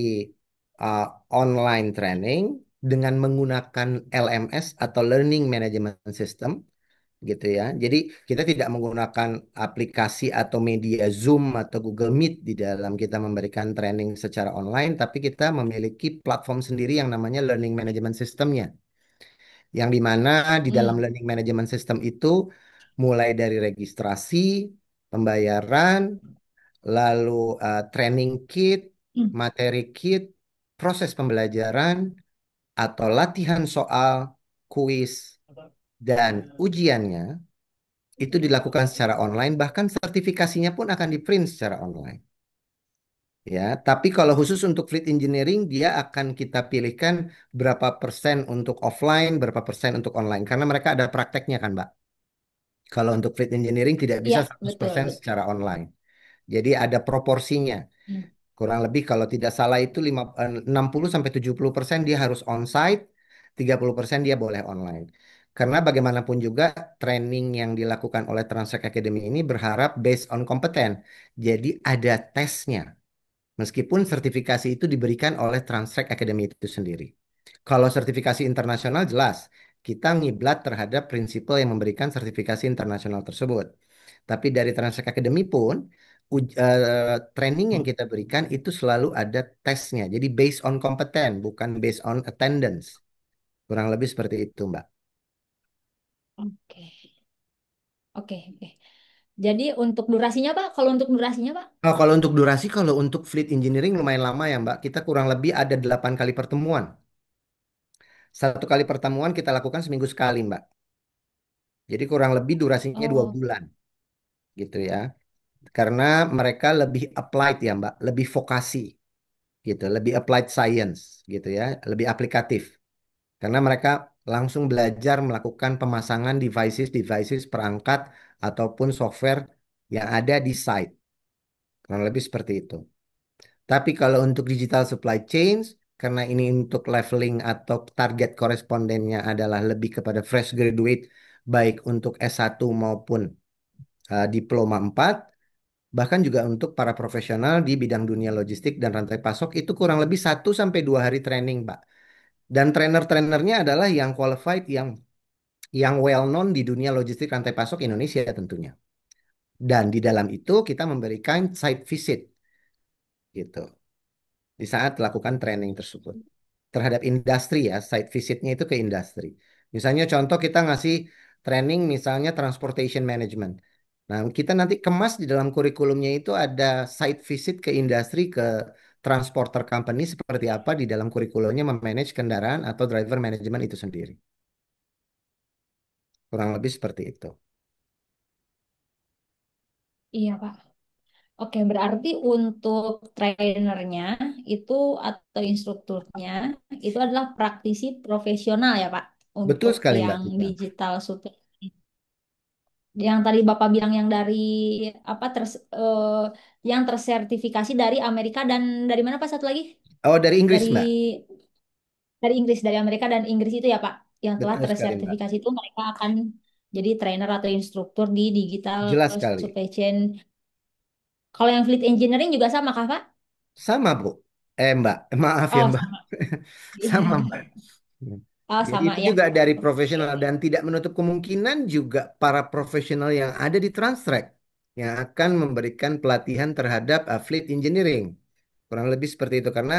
uh, online training dengan menggunakan LMS atau Learning Management System gitu ya. Jadi kita tidak menggunakan aplikasi atau media Zoom atau Google Meet di dalam kita memberikan training secara online, tapi kita memiliki platform sendiri yang namanya Learning Management Systemnya. Yang di mana di dalam Hmm. Learning Management System itu mulai dari registrasi, pembayaran, lalu training kit, Hmm. materi kit, proses pembelajaran, atau latihan soal, kuis, dan ujiannya itu dilakukan secara online, bahkan sertifikasinya pun akan di-print secara online. Ya, tapi kalau khusus untuk fleet engineering, dia akan kita pilihkan berapa persen untuk offline, berapa persen untuk online, karena mereka ada prakteknya kan, Mbak. Kalau untuk fleet engineering tidak bisa Ya, betul, 100% betul. secara online. Jadi ada proporsinya. Hmm. Kurang lebih kalau tidak salah itu 60 sampai 70% dia harus onsite, 30% dia boleh online. Karena bagaimanapun juga training yang dilakukan oleh Transact Academy ini berharap based on kompeten. Jadi ada tesnya. Meskipun sertifikasi itu diberikan oleh Transact Academy itu sendiri. Kalau sertifikasi internasional jelas, kita ngiblat terhadap prinsipal yang memberikan sertifikasi internasional tersebut. Tapi dari Transact Academy pun training yang kita berikan itu selalu ada tesnya. Jadi based on kompeten, bukan based on attendance. Kurang lebih seperti itu, Mbak. Oke, oke, oke. Jadi untuk durasinya Pak, kalau untuk durasinya Pak? Oh, kalau untuk durasi, kalau untuk fleet engineering lumayan lama ya, Mbak. Kita kurang lebih ada 8 kali pertemuan. Satu kali pertemuan kita lakukan seminggu sekali, Mbak. Jadi kurang lebih durasinya 2 bulan, gitu ya. Karena mereka lebih applied ya, Mbak. Lebih vokasi, gitu. Lebih applied science, gitu ya. Lebih aplikatif. Karena mereka langsung belajar melakukan pemasangan devices perangkat ataupun software yang ada di site. Kurang lebih seperti itu. Tapi kalau untuk digital supply chains, karena ini untuk leveling atau target korespondennya adalah lebih kepada fresh graduate, baik untuk S1 maupun diploma 4, bahkan juga untuk para profesional di bidang dunia logistik dan rantai pasok, itu kurang lebih 1 sampai 2 hari training, Pak. Dan trainer-trainernya adalah yang qualified, yang well known di dunia logistik rantai pasok Indonesia tentunya. Dan di dalam itu kita memberikan site visit gitu di saat lakukan training tersebut terhadap industri ya, site visitnya itu ke industri. Misalnya contoh kita ngasih training misalnya transportation management. Nah, kita nanti kemas di dalam kurikulumnya itu ada site visit ke industri, ke transporter company seperti apa di dalam kurikulumnya memanage kendaraan atau driver management itu sendiri. Kurang lebih seperti itu. Iya Pak. Oke, berarti untuk trainernya itu atau instrukturnya itu adalah praktisi profesional ya Pak Betul untuk sekali Mbak yang Tika. digital super. Yang tadi Bapak bilang yang dari apa yang tersertifikasi dari Amerika dan dari mana Pak satu lagi? Oh, dari Inggris Dari Mbak. Inggris, dari Amerika dan Inggris itu ya Pak. Yang telah Betul sekali Mbak. tersertifikasi itu mereka akan jadi trainer atau instruktur di digital Jelas sekali. supply chain. Kalau yang fleet engineering juga sama kah Pak? Sama Bu. Mbak, maaf ya Oh Mbak. sama. Sama Mbak. Oh Jadi sama itu ya. juga dari Oke. profesional dan tidak menutup kemungkinan juga para profesional yang ada di Transtrack yang akan memberikan pelatihan terhadap fleet engineering. Kurang lebih seperti itu karena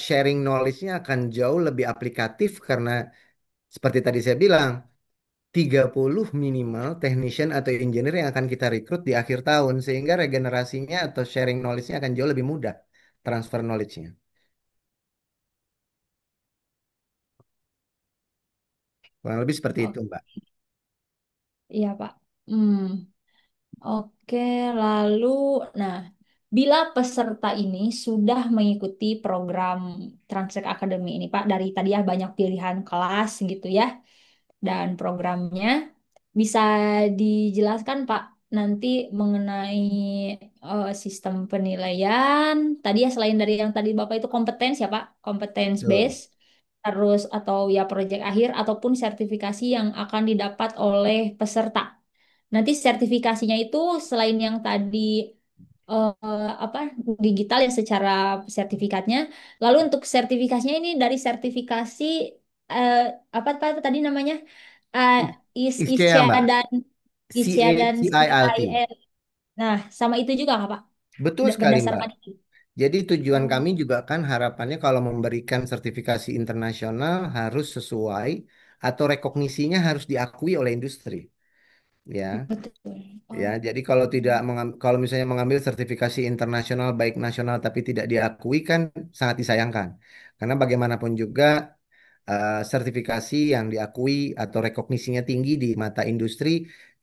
sharing knowledge-nya akan jauh lebih aplikatif karena seperti tadi saya bilang 30 minimal technician atau engineer yang akan kita rekrut di akhir tahun sehingga regenerasinya atau sharing knowledge-nya akan jauh lebih mudah transfer knowledge-nya. Kurang lebih seperti itu, Oh, Mbak. iya Pak. Hmm. Oke, lalu, nah, bila peserta ini sudah mengikuti program Transact Academy ini, Pak, dari tadi ya banyak pilihan kelas gitu ya, dan programnya, bisa dijelaskan, Pak, nanti mengenai sistem penilaian. Tadi ya selain dari yang tadi Bapak itu kompetens ya, Pak, kompetens Betul. base, terus atau ya proyek akhir ataupun sertifikasi yang akan didapat oleh peserta. Nanti sertifikasinya itu selain yang tadi apa digital ya secara sertifikatnya, lalu untuk sertifikasinya ini dari sertifikasi eh, apa tadi namanya Eh, ISCA, ISCA Mbak. dan ISCA dan CACILT. CIL. Nah, sama itu juga Kak, Pak. Betul sekali, Mbak. Berdasarkan itu. Jadi tujuan Oh, kami juga kan harapannya kalau memberikan sertifikasi internasional harus sesuai atau rekognisinya harus diakui oleh industri. Ya, betul. ya. Oh, Jadi kalau tidak kalau misalnya mengambil sertifikasi internasional baik nasional tapi tidak diakui kan sangat disayangkan. Karena bagaimanapun juga sertifikasi yang diakui atau rekognisinya tinggi di mata industri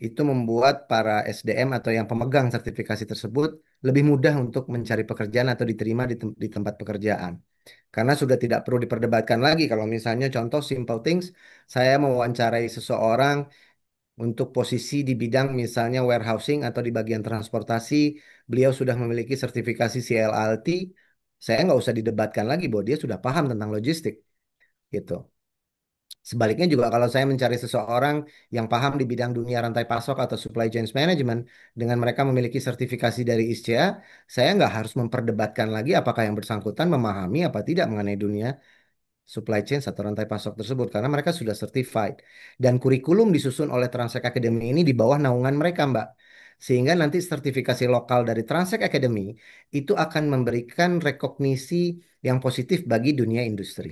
itu membuat para SDM atau yang pemegang sertifikasi tersebut lebih mudah untuk mencari pekerjaan atau diterima di tempat pekerjaan. Karena sudah tidak perlu diperdebatkan lagi kalau misalnya contoh simple things, saya mewawancarai seseorang untuk posisi di bidang misalnya warehousing atau di bagian transportasi, beliau sudah memiliki sertifikasi CLLT, saya nggak usah didebatkan lagi bahwa dia sudah paham tentang logistik gitu. Sebaliknya juga kalau saya mencari seseorang yang paham di bidang dunia rantai pasok atau supply chain management, dengan mereka memiliki sertifikasi dari ISCA, saya nggak harus memperdebatkan lagi apakah yang bersangkutan memahami apa tidak mengenai dunia supply chain atau rantai pasok tersebut, karena mereka sudah certified. Dan kurikulum disusun oleh Transact Academy ini di bawah naungan mereka, Mbak. Sehingga nanti sertifikasi lokal dari Transek Academy itu akan memberikan rekognisi yang positif bagi dunia industri.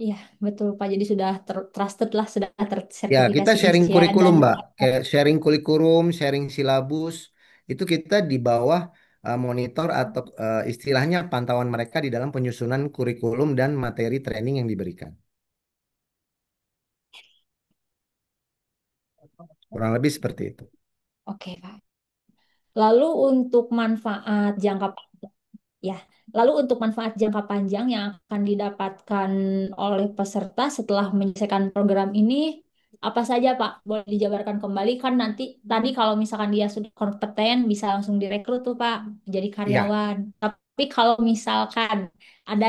Iya, betul Pak. Jadi sudah trusted lah, sudah Ya, kita tersertifikasi sharing ISIA kurikulum, dan Mbak. Kayak sharing kurikulum, sharing silabus, itu kita di bawah monitor atau istilahnya pantauan mereka di dalam penyusunan kurikulum dan materi training yang diberikan. Kurang lebih seperti itu. oke Pak. Lalu untuk manfaat jangka ya, lalu untuk manfaat jangka panjang yang akan didapatkan oleh peserta setelah menyelesaikan program ini apa saja Pak? Boleh dijabarkan kembali kan nanti tadi kalau misalkan dia sudah kompeten bisa langsung direkrut tuh Pak jadi Ya, karyawan. Tapi kalau misalkan ada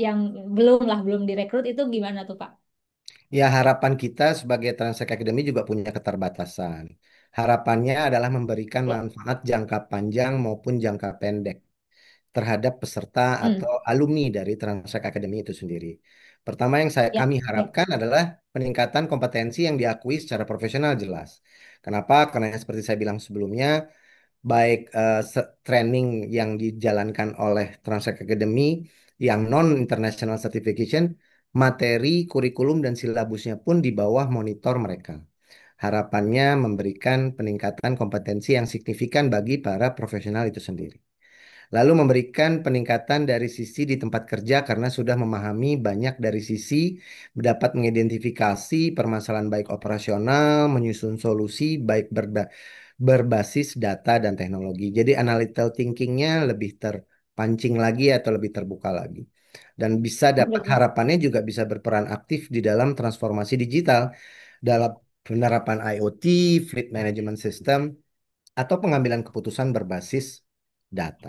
yang belum direkrut itu gimana tuh Pak? ya harapan kita sebagai Transek Academy juga punya keterbatasan. Harapannya adalah memberikan Ya. manfaat jangka panjang maupun jangka pendek terhadap peserta Hmm, atau alumni dari Transek Academy itu sendiri. Pertama yang ya, kami ya, harapkan adalah peningkatan kompetensi yang diakui secara profesional jelas. Kenapa? Karena seperti saya bilang sebelumnya, baik training yang dijalankan oleh Transek Academy yang non international certification, materi, kurikulum dan silabusnya pun di bawah monitor mereka. Harapannya memberikan peningkatan kompetensi yang signifikan bagi para profesional itu sendiri. Lalu memberikan peningkatan dari sisi di tempat kerja karena sudah memahami banyak dari sisi, dapat mengidentifikasi permasalahan baik operasional, menyusun solusi baik berbasis data dan teknologi. Jadi analytical thinkingnya lebih terpancing lagi atau lebih terbuka lagi. Dan bisa dapat betul, harapannya juga bisa berperan aktif di dalam transformasi digital dalam penerapan IoT, fleet management system, atau pengambilan keputusan berbasis data.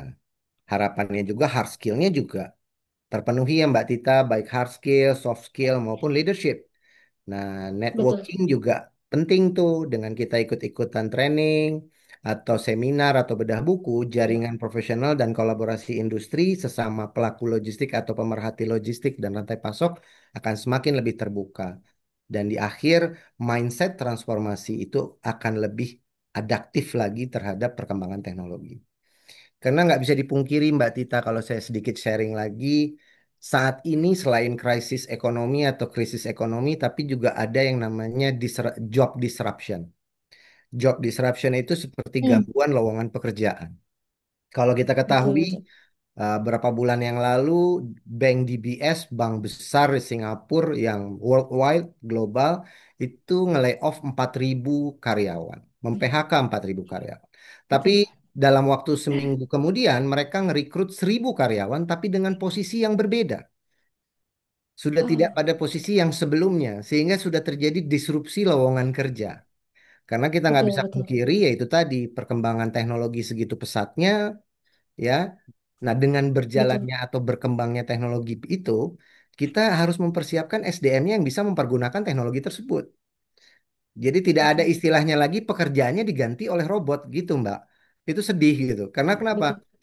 Harapannya juga hard skill-nya juga terpenuhi ya Mbak Tita, baik hard skill, soft skill maupun leadership. Nah, betul, networking juga penting tuh dengan kita ikut-ikutan training atau seminar atau bedah buku, ya, jaringan profesional dan kolaborasi industri sesama pelaku logistik atau pemerhati logistik dan rantai pasok akan semakin lebih terbuka. Dan di akhir, mindset transformasi itu akan lebih adaptif lagi terhadap perkembangan teknologi. Karena nggak bisa dipungkiri Mbak Tita kalau saya sedikit sharing lagi, saat ini selain krisis ekonomi atau krisis ekonomi, tapi juga ada yang namanya job disruption. Job disruption itu seperti hmm, gangguan lowongan pekerjaan. Kalau kita betul ketahui, betul, berapa bulan yang lalu, Bank DBS, bank besar di Singapura yang worldwide, global, itu nge-layoff 4.000 karyawan, mem-PHK 4.000 karyawan. Tapi betul. dalam waktu seminggu kemudian, mereka ngerekrut 1.000 karyawan, tapi dengan posisi yang berbeda. Sudah tidak Oh, pada posisi yang sebelumnya, sehingga sudah terjadi disrupsi lowongan kerja. Karena kita nggak betul bisa betul, pungkiri, yaitu tadi, perkembangan teknologi segitu pesatnya, ya. Nah, dengan betul, berjalannya atau berkembangnya teknologi itu, kita harus mempersiapkan SDM-nya yang bisa mempergunakan teknologi tersebut. Jadi tidak ada betul, istilahnya lagi pekerjaannya diganti oleh robot gitu, Mbak. Itu sedih gitu. Karena kenapa? betul,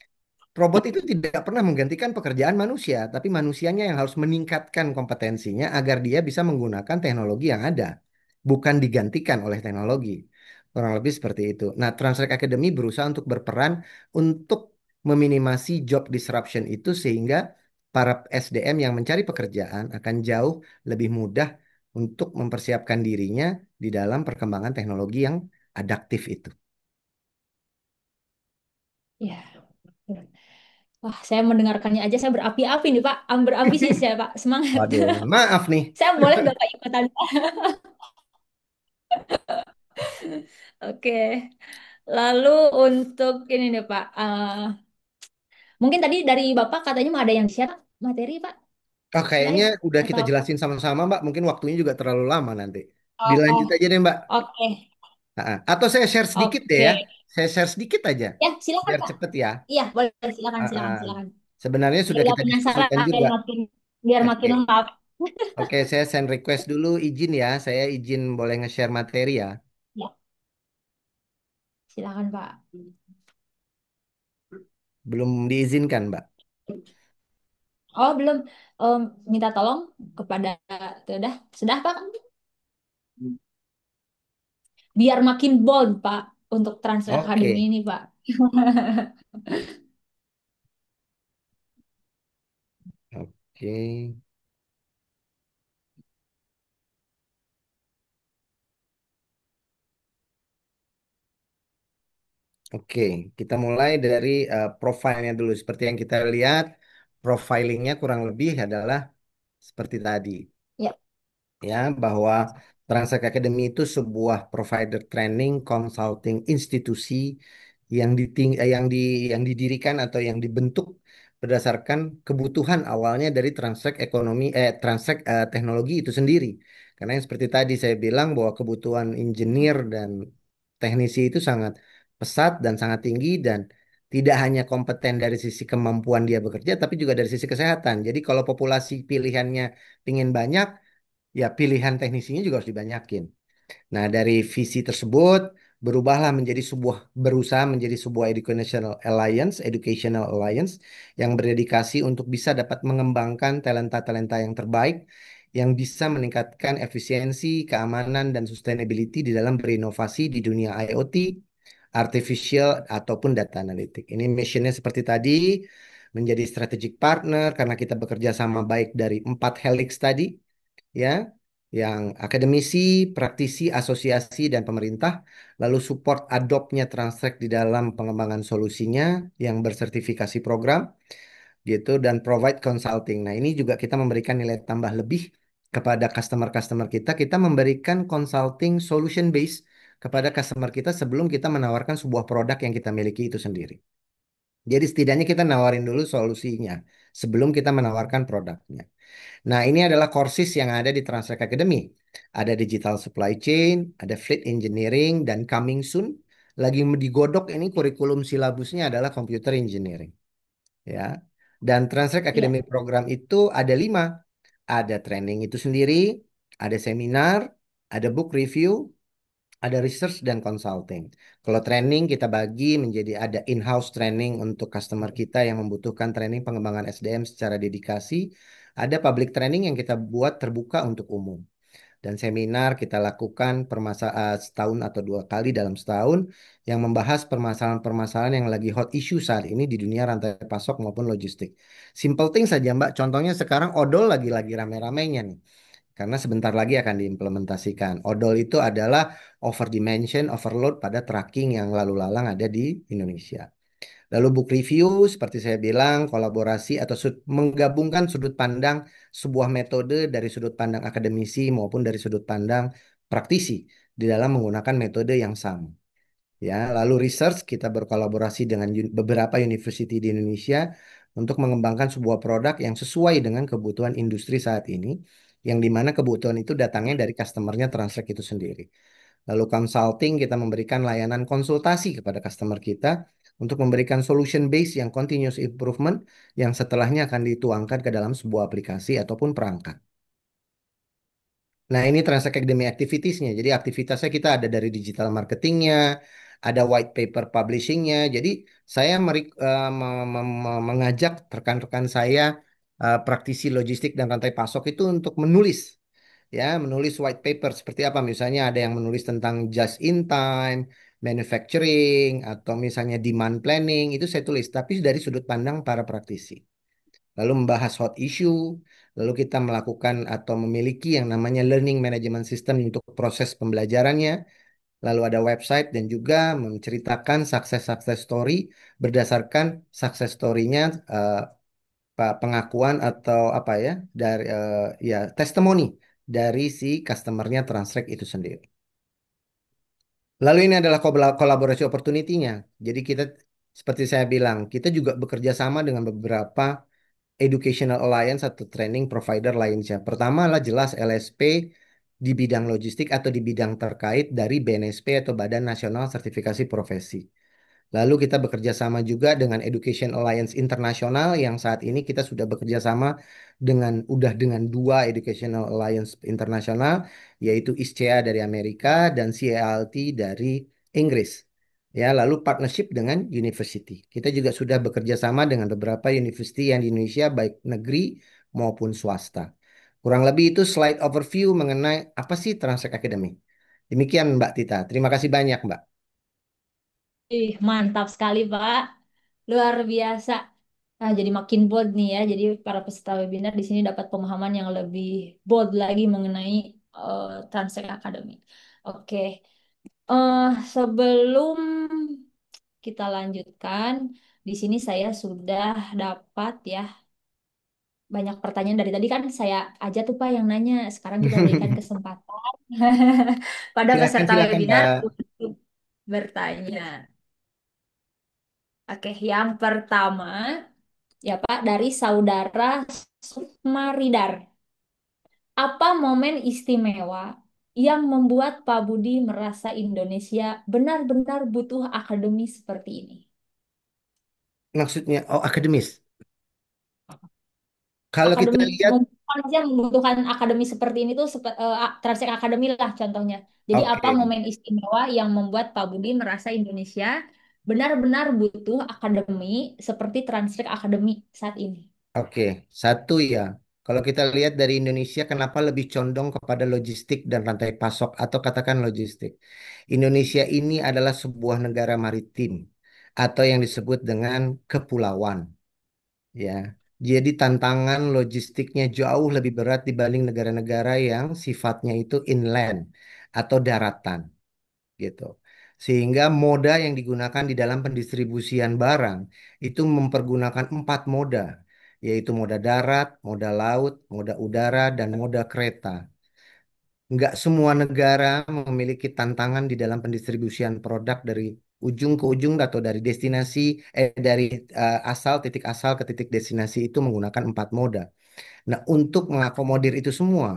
Robot itu tidak pernah menggantikan pekerjaan manusia, tapi manusianya yang harus meningkatkan kompetensinya agar dia bisa menggunakan teknologi yang ada, bukan digantikan oleh teknologi. Kurang lebih seperti itu. Nah, Translate Academy berusaha untuk berperan untuk meminimasi job disruption itu sehingga para SDM yang mencari pekerjaan akan jauh lebih mudah untuk mempersiapkan dirinya di dalam perkembangan teknologi yang adaptif itu. ya. Wah, saya mendengarkannya aja saya berapi-api nih Pak, berambisi saya Pak, semangat. Waduh, maaf nih. Saya boleh nggak Pak ikutan? Oke. Lalu untuk ini nih Pak, mungkin tadi dari Bapak katanya mau ada yang share materi Pak, Oh, kayaknya slide udah kita atau apa? jelasin sama-sama, Mbak. Mungkin waktunya juga terlalu lama nanti. Oh, Dilanjut aja deh, Mbak. oke, Atau saya share sedikit deh oke. ya. Saya share sedikit aja, Ya, silakan biar Pak. cepet ya. Iya, boleh silakan, Ah, silakan, ah. silakan. Sebenarnya Biar sudah nggak kita penasaran, diskusikan juga. biar makin Oke, lengkap. oke, saya send request dulu izin ya. Saya izin boleh nge-share materi ya. Ya, silakan Pak. Belum diizinkan, Mbak. Oh, belum. Minta tolong kepada, sudah Pak, biar makin bold Pak untuk Trans Academy Oke, ini Pak. oke, oke. Kita mulai dari profilnya dulu. Seperti yang kita lihat, profilingnya kurang lebih adalah seperti tadi. Ya, Ya, bahwa Transact Academy itu sebuah provider training consulting institusi yang didirikan atau yang dibentuk berdasarkan kebutuhan awalnya dari Transact teknologi itu sendiri. Karena yang seperti tadi saya bilang bahwa kebutuhan engineer dan teknisi itu sangat pesat dan sangat tinggi dan tidak hanya kompeten dari sisi kemampuan dia bekerja, tapi juga dari sisi kesehatan. Jadi kalau populasi pilihannya ingin banyak, ya pilihan teknisinya juga harus dibanyakin. Nah, dari visi tersebut berusaha menjadi sebuah educational alliance yang berdedikasi untuk bisa dapat mengembangkan talenta-talenta yang terbaik yang bisa meningkatkan efisiensi, keamanan, dan sustainability di dalam berinovasi di dunia IoT, artificial ataupun data analitik. Ini missionnya seperti tadi, menjadi strategic partner karena kita bekerja sama baik dari 4 helix tadi, ya, yang akademisi, praktisi, asosiasi, dan pemerintah, lalu support adoptnya Transtrek di dalam pengembangan solusinya yang bersertifikasi program, gitu, dan provide consulting. Nah, ini juga kita memberikan nilai tambah lebih kepada customer-customer kita. Kita memberikan consulting solution base kepada customer kita sebelum kita menawarkan sebuah produk yang kita miliki itu sendiri. Jadi setidaknya kita nawarin dulu solusinya sebelum kita menawarkan produknya. Nah, ini adalah courses yang ada di Transact Academy. Ada Digital Supply Chain, ada Fleet Engineering, dan coming soon. Lagi digodok ini kurikulum silabusnya adalah Computer Engineering. Ya. Dan Transact ya, Academy program itu ada 5. Ada training itu sendiri, ada seminar, ada book review, ada research dan consulting. Kalau training kita bagi menjadi ada in-house training untuk customer kita yang membutuhkan training pengembangan SDM secara dedikasi. Ada public training yang kita buat terbuka untuk umum. Dan seminar kita lakukan setahun atau 2 kali dalam setahun yang membahas permasalahan-permasalahan yang lagi hot issue saat ini di dunia rantai pasok maupun logistik. Simple thing saja Mbak, contohnya sekarang odol lagi rame-ramenya nih. Karena sebentar lagi akan diimplementasikan. Odol itu adalah over dimension, overload pada tracking yang lalu lalang ada di Indonesia. Lalu book review, seperti saya bilang, kolaborasi atau menggabungkan sudut pandang sebuah metode dari sudut pandang akademisi maupun dari sudut pandang praktisi di dalam menggunakan metode yang sama. Ya, lalu research kita berkolaborasi dengan beberapa university di Indonesia untuk mengembangkan sebuah produk yang sesuai dengan kebutuhan industri saat ini, yang dimana kebutuhan itu datangnya dari customernya Translate itu sendiri. Lalu consulting kita memberikan layanan konsultasi kepada customer kita untuk memberikan solution base yang continuous improvement yang setelahnya akan dituangkan ke dalam sebuah aplikasi ataupun perangkat. Nah, ini Transact Academy Activitiesnya. Jadi aktivitasnya kita ada dari digital marketingnya, ada white paper publishingnya. Jadi saya mengajak rekan-rekan saya praktisi logistik dan rantai pasok itu untuk menulis white paper seperti apa. Misalnya ada yang menulis tentang just in time, manufacturing, atau misalnya demand planning, itu saya tulis. Tapi dari sudut pandang para praktisi lalu membahas hot issue, lalu kita melakukan atau memiliki yang namanya learning management system untuk proses pembelajarannya, lalu ada website dan juga menceritakan success story berdasarkan success story-nya pengakuan atau apa ya dari ya testimoni dari si customernya Translate itu sendiri. Lalu ini adalah kolaborasi opportunity-nya. Jadi kita seperti saya bilang, kita juga bekerja sama dengan beberapa educational alliance atau training provider lainnya. Pertama adalah jelas LSP di bidang logistik atau di bidang terkait dari BNSP atau Badan Nasional Sertifikasi Profesi. Lalu kita bekerja sama juga dengan Education Alliance Internasional yang saat ini kita sudah bekerja sama dengan 2 Educational Alliance Internasional, yaitu ISCEA dari Amerika dan CALT dari Inggris. Ya, lalu partnership dengan university. Kita juga sudah bekerja sama dengan beberapa university yang di Indonesia, baik negeri maupun swasta. Kurang lebih itu slide overview mengenai apa sih Transek Academy. Demikian Mbak Tita. Terima kasih banyak, Mbak. Ih, mantap sekali, Pak. Luar biasa. Nah, jadi makin bold nih ya. Jadi para peserta webinar di sini dapat pemahaman yang lebih bold lagi mengenai Transek Academy. Oke. eh Sebelum kita lanjutkan, di sini saya sudah dapat ya banyak pertanyaan dari tadi kan saya aja tuh Pak yang nanya. Sekarang kita berikan kesempatan pada Silakan, peserta silakan, webinar Mbak. untuk bertanya. Oke, yang pertama ya Pak dari saudara Sukmaridar. Apa momen istimewa yang membuat Pak Budi merasa Indonesia benar-benar butuh akademi seperti ini? Maksudnya, oh akademis. Kalau kita Akademi lihat, manusia membutuhkan akademi seperti ini tuh Transek Akademi lah contohnya. Jadi apa oke, momen istimewa yang membuat Pak Budi merasa Indonesia benar-benar butuh akademi seperti Transek Akademi saat ini? oke. Satu ya, kalau kita lihat dari Indonesia, kenapa lebih condong kepada logistik dan rantai pasok atau katakan logistik. Indonesia ini adalah sebuah negara maritim atau yang disebut dengan kepulauan. Ya, jadi tantangan logistiknya jauh lebih berat dibanding negara-negara yang sifatnya itu inland atau daratan gitu. Sehingga moda yang digunakan di dalam pendistribusian barang itu mempergunakan 4 moda, yaitu moda darat, moda laut, moda udara, dan moda kereta. Nggak semua negara memiliki tantangan di dalam pendistribusian produk dari ujung ke ujung atau dari destinasi dari asal titik asal ke titik destinasi itu menggunakan 4 moda. Nah, untuk mengakomodir itu semua,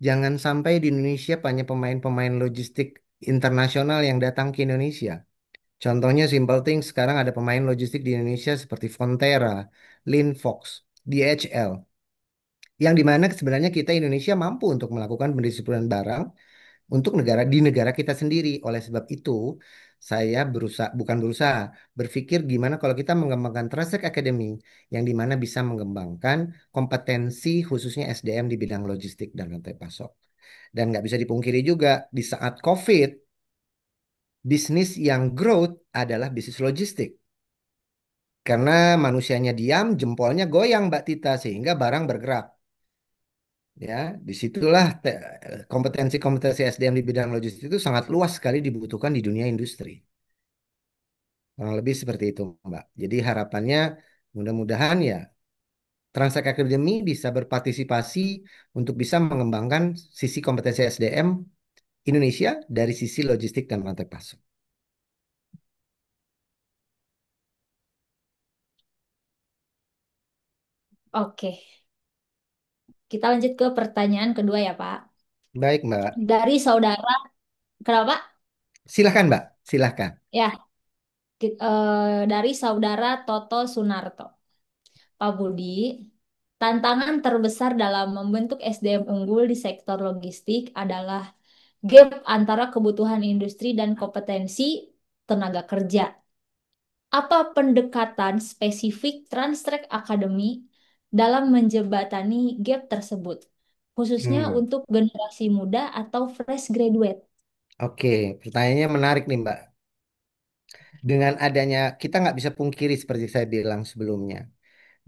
jangan sampai di Indonesia banyak pemain-pemain logistik internasional yang datang ke Indonesia. Contohnya simple things, sekarang ada pemain logistik di Indonesia seperti Frontera, Linfox, DHL, yang dimana sebenarnya kita Indonesia mampu untuk melakukan pendistribusian barang untuk negara kita sendiri. Oleh sebab itu, saya berusaha bukan berusaha berpikir gimana kalau kita mengembangkan Trusted Academy yang dimana bisa mengembangkan kompetensi khususnya SDM di bidang logistik dan rantai pasok. Dan nggak bisa dipungkiri juga di saat COVID, bisnis yang growth adalah bisnis logistik. Karena manusianya diam, jempolnya goyang Mbak Tita sehingga barang bergerak. Ya, disitulah kompetensi-kompetensi SDM di bidang logistik itu sangat luas sekali dibutuhkan di dunia industri. Kurang lebih seperti itu, Mbak. Jadi harapannya mudah-mudahan ya Transact Academy bisa berpartisipasi untuk bisa mengembangkan sisi kompetensi SDM Indonesia dari sisi logistik dan rantai pasok. Oke, kita lanjut ke pertanyaan kedua ya Pak. Baik, Mbak. Dari saudara, kenapa? Silahkan, Mbak. Silahkan. Ya, dari saudara Toto Sunarto. Pak Budi, tantangan terbesar dalam membentuk SDM unggul di sektor logistik adalah gap antara kebutuhan industri dan kompetensi tenaga kerja. Apa pendekatan spesifik Transtrack Academy dalam menjembatani gap tersebut, khususnya Hmm. untuk generasi muda atau fresh graduate? Oke, pertanyaannya menarik nih, Mbak. Dengan adanya, kita nggak bisa pungkiri seperti saya bilang sebelumnya.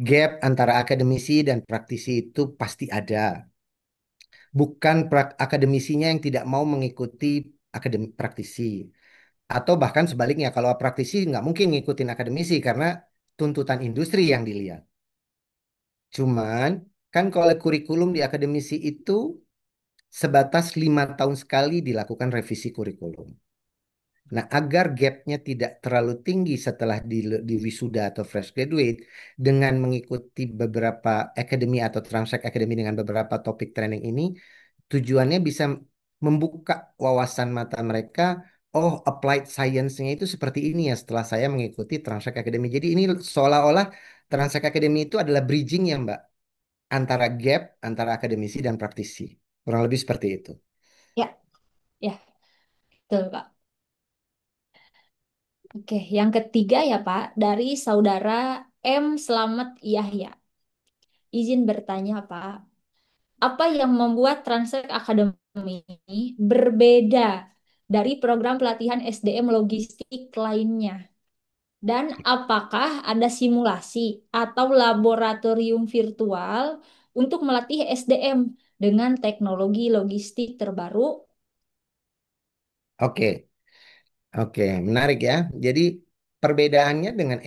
Gap antara akademisi dan praktisi itu pasti ada. Bukan akademisinya yang tidak mau mengikuti akademi praktisi. Atau bahkan sebaliknya, kalau praktisi nggak mungkin ngikutin akademisi karena tuntutan industri yang dilihat. Cuman, kan kalau kurikulum di akademisi itu sebatas 5 tahun sekali dilakukan revisi kurikulum. Nah, agar gapnya tidak terlalu tinggi setelah di wisuda atau fresh graduate dengan mengikuti beberapa akademi atau transact academy dengan beberapa topik training ini, tujuannya bisa membuka wawasan mata mereka. Oh, applied science-nya itu seperti ini ya setelah saya mengikuti transact academy. Jadi ini seolah-olah transact academy itu adalah bridging ya, Mbak, antara gap antara akademisi dan praktisi. Kurang lebih seperti itu. Ya, ya, betul Pak. Oke, yang ketiga ya Pak, dari saudara M. Slamet Yahya. Izin bertanya Pak, apa yang membuat Transek Academy berbeda dari program pelatihan SDM logistik lainnya? Dan apakah ada simulasi atau laboratorium virtual untuk melatih SDM dengan teknologi logistik terbaru? Oke, oke, menarik ya. Jadi perbedaannya dengan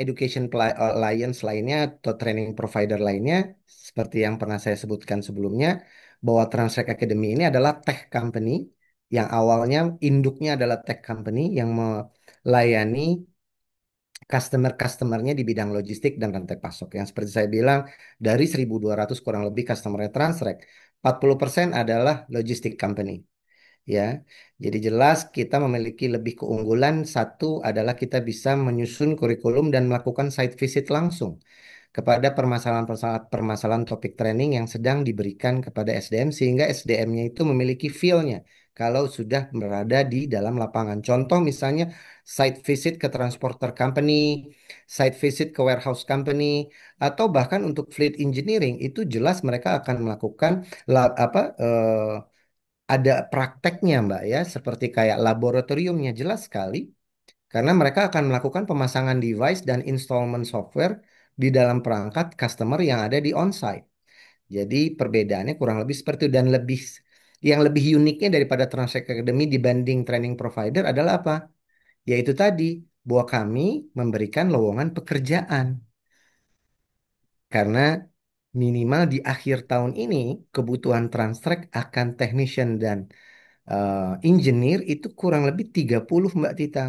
alliance lainnya atau training provider lainnya, seperti yang pernah saya sebutkan sebelumnya, bahwa Transact Academy ini adalah tech company yang awalnya induknya adalah tech company yang melayani customer-customernya di bidang logistik dan rantai pasok. Yang seperti saya bilang, dari 1.200 kurang lebih customer Transact, 40% adalah logistik company. Ya, jadi jelas kita memiliki lebih keunggulan. Satu adalah kita bisa menyusun kurikulum dan melakukan site visit langsung kepada permasalahan-permasalahan topik training yang sedang diberikan kepada SDM sehingga SDM-nya itu memiliki feel-nya kalau sudah berada di dalam lapangan. Contoh misalnya site visit ke transporter company, site visit ke warehouse company, atau bahkan untuk fleet engineering itu jelas mereka akan melakukan ada prakteknya Mbak ya, seperti kayak laboratoriumnya jelas sekali, karena mereka akan melakukan pemasangan device dan installment software di dalam perangkat customer yang ada di onsite. Jadi perbedaannya kurang lebih seperti itu dan yang lebih uniknya daripada Transact Academy dibanding training provider adalah apa? Yaitu tadi bahwa kami memberikan lowongan pekerjaan karena minimal di akhir tahun ini kebutuhan Transtrack akan technician dan engineer itu kurang lebih 30 Mbak Tita.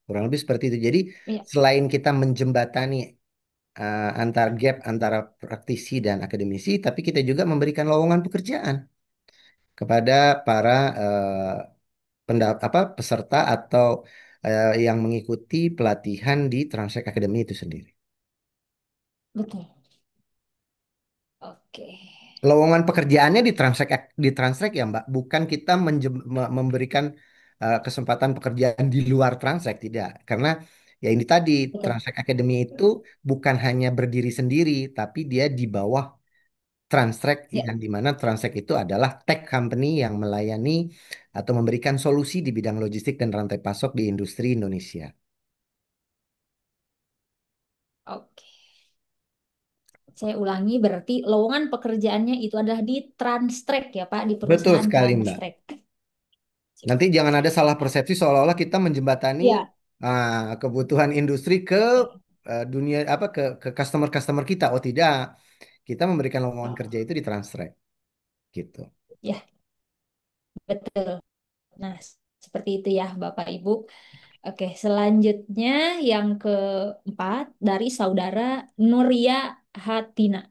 Kurang lebih seperti itu. Jadi Ya, selain kita menjembatani antar gap antara praktisi dan akademisi, tapi kita juga memberikan lowongan pekerjaan kepada para peserta atau yang mengikuti pelatihan di Transek Academy itu sendiri. betul. Oke. Lowongan pekerjaannya di Transrek ya Mbak, bukan kita memberikan kesempatan pekerjaan di luar Transrek, tidak. Karena ya ini tadi Betul. Transrek Academy itu bukan hanya berdiri sendiri, tapi dia di bawah Transrek Ya, yang dimana Transrek itu adalah tech company yang melayani atau memberikan solusi di bidang logistik dan rantai pasok di industri Indonesia. oke. Saya ulangi, berarti lowongan pekerjaannya itu adalah di Transtrek ya Pak, di Betul perusahaan sekali Mbak. Transtrek. Nanti jangan ada salah persepsi seolah-olah kita menjembatani Ya, kebutuhan industri ke dunia apa ke customer-customer kita. Oh tidak, kita memberikan lowongan kerja itu di Transrek gitu. ya, betul. Nah, seperti itu ya Bapak Ibu. Oke, selanjutnya yang keempat dari saudara Nuria Hatina.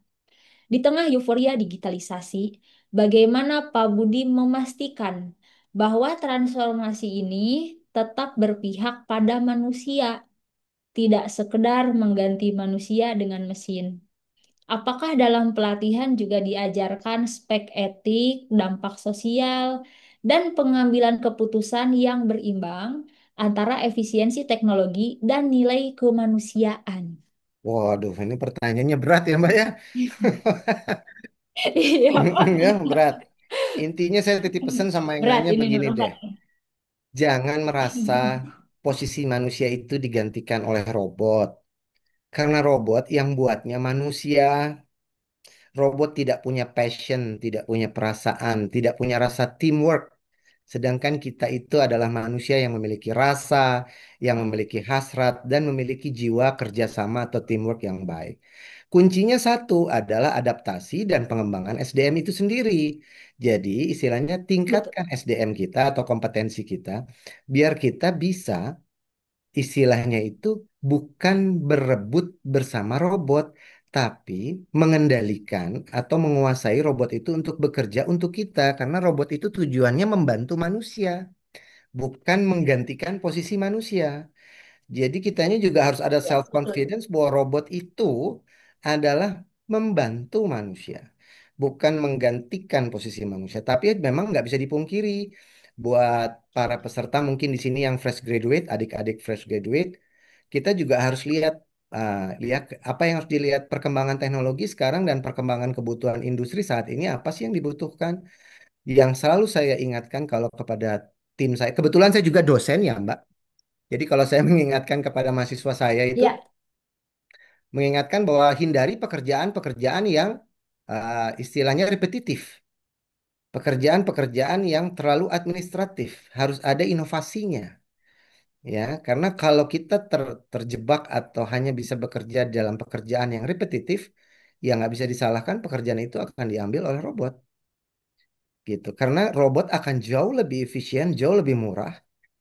Di tengah euforia digitalisasi, bagaimana Pak Budi memastikan bahwa transformasi ini tetap berpihak pada manusia, tidak sekedar mengganti manusia dengan mesin? Apakah dalam pelatihan juga diajarkan spek etik, dampak sosial, dan pengambilan keputusan yang berimbang antara efisiensi teknologi dan nilai kemanusiaan? Waduh, ini pertanyaannya berat ya Mbak ya. Iya, Pak. Ya berat. Intinya saya titip pesan sama yang Berat nanya ini begini Nur deh. Ahmad. Jangan merasa posisi manusia itu digantikan oleh robot. Karena robot yang buatnya manusia. Robot tidak punya passion, tidak punya perasaan, tidak punya rasa teamwork. Sedangkan kita itu adalah manusia yang memiliki rasa, yang memiliki hasrat, dan memiliki jiwa kerjasama atau teamwork yang baik. Kuncinya satu adalah adaptasi dan pengembangan SDM itu sendiri. Jadi istilahnya Betul. tingkatkan SDM kita atau kompetensi kita, biar kita bisa istilahnya itu bukan berebut bersama robot, tapi mengendalikan atau menguasai robot itu untuk bekerja untuk kita, karena robot itu tujuannya membantu manusia, bukan menggantikan posisi manusia. Jadi kitanya juga harus ada Ya, self betul. confidence bahwa robot itu adalah membantu manusia, bukan menggantikan posisi manusia. Tapi memang nggak bisa dipungkiri buat para peserta mungkin di sini yang fresh graduate, adik-adik fresh graduate, kita juga harus lihat lihat apa yang harus dilihat perkembangan teknologi sekarang dan perkembangan kebutuhan industri saat ini apa sih yang dibutuhkan. Yang selalu saya ingatkan kalau kepada tim saya, kebetulan saya juga dosen ya Mbak. Jadi kalau saya mengingatkan kepada mahasiswa saya itu Iya, mengingatkan bahwa hindari pekerjaan-pekerjaan yang istilahnya repetitif. Pekerjaan-pekerjaan yang terlalu administratif, harus ada inovasinya, ya. Karena kalau kita terjebak atau hanya bisa bekerja dalam pekerjaan yang repetitif, ya nggak bisa disalahkan pekerjaan itu akan diambil oleh robot, gitu. Karena robot akan jauh lebih efisien, jauh lebih murah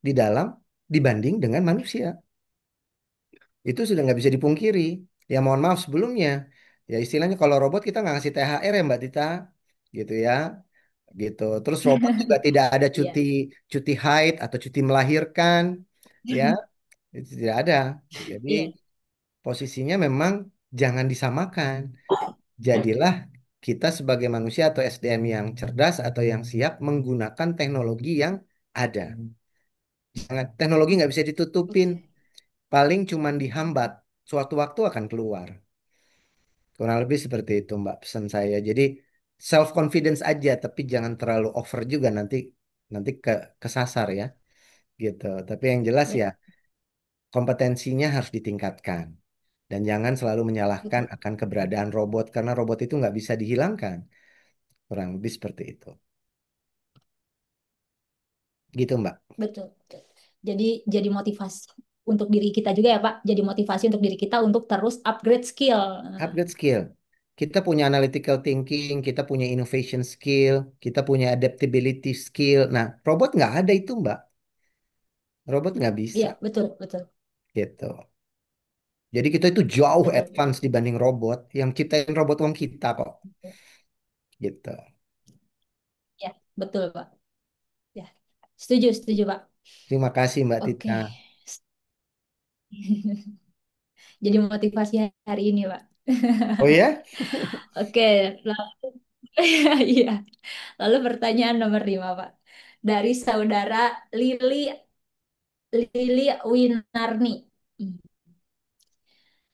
di dalam dibanding dengan manusia. Itu sudah nggak bisa dipungkiri. Ya mohon maaf sebelumnya. Ya istilahnya kalau robot kita nggak ngasih THR ya Mbak Tita, gitu ya. Gitu. Terus robot juga tidak ada iya, cuti cuti haid atau cuti melahirkan, ya itu tidak ada. Jadi iya, posisinya memang jangan disamakan. Jadilah kita sebagai manusia atau SDM yang cerdas atau yang siap menggunakan teknologi yang ada. Teknologi nggak bisa ditutupin, oke, paling cuman dihambat. Suatu waktu akan keluar. Kurang lebih seperti itu Mbak pesan saya. Jadi self confidence aja, tapi jangan terlalu over juga nanti nanti kesasar ya gitu. Tapi yang jelas ya, ya kompetensinya harus ditingkatkan dan jangan selalu menyalahkan betul, akan keberadaan robot karena robot itu nggak bisa dihilangkan. Kurang lebih seperti itu. Gitu Mbak. betul, betul. Jadi motivasi untuk diri kita juga ya Pak. Jadi motivasi untuk diri kita untuk terus upgrade skill. Nah, Upgrade skill. Kita punya analytical thinking, kita punya innovation skill, kita punya adaptability skill. Nah, robot nggak ada itu Mbak. Robot nggak bisa iya, betul, betul, gitu. Jadi kita itu jauh betul, advance betul. dibanding robot. Yang ciptain robot wong kita kok. Gitu. Ya, betul Pak. Ya, setuju, setuju Pak. Terima kasih Mbak Tita. Oke. Jadi motivasi hari ini Pak. Oh ya? Oke, lalu, iya. Lalu pertanyaan nomor 5 Pak. Dari saudara Lili Lili Winarni.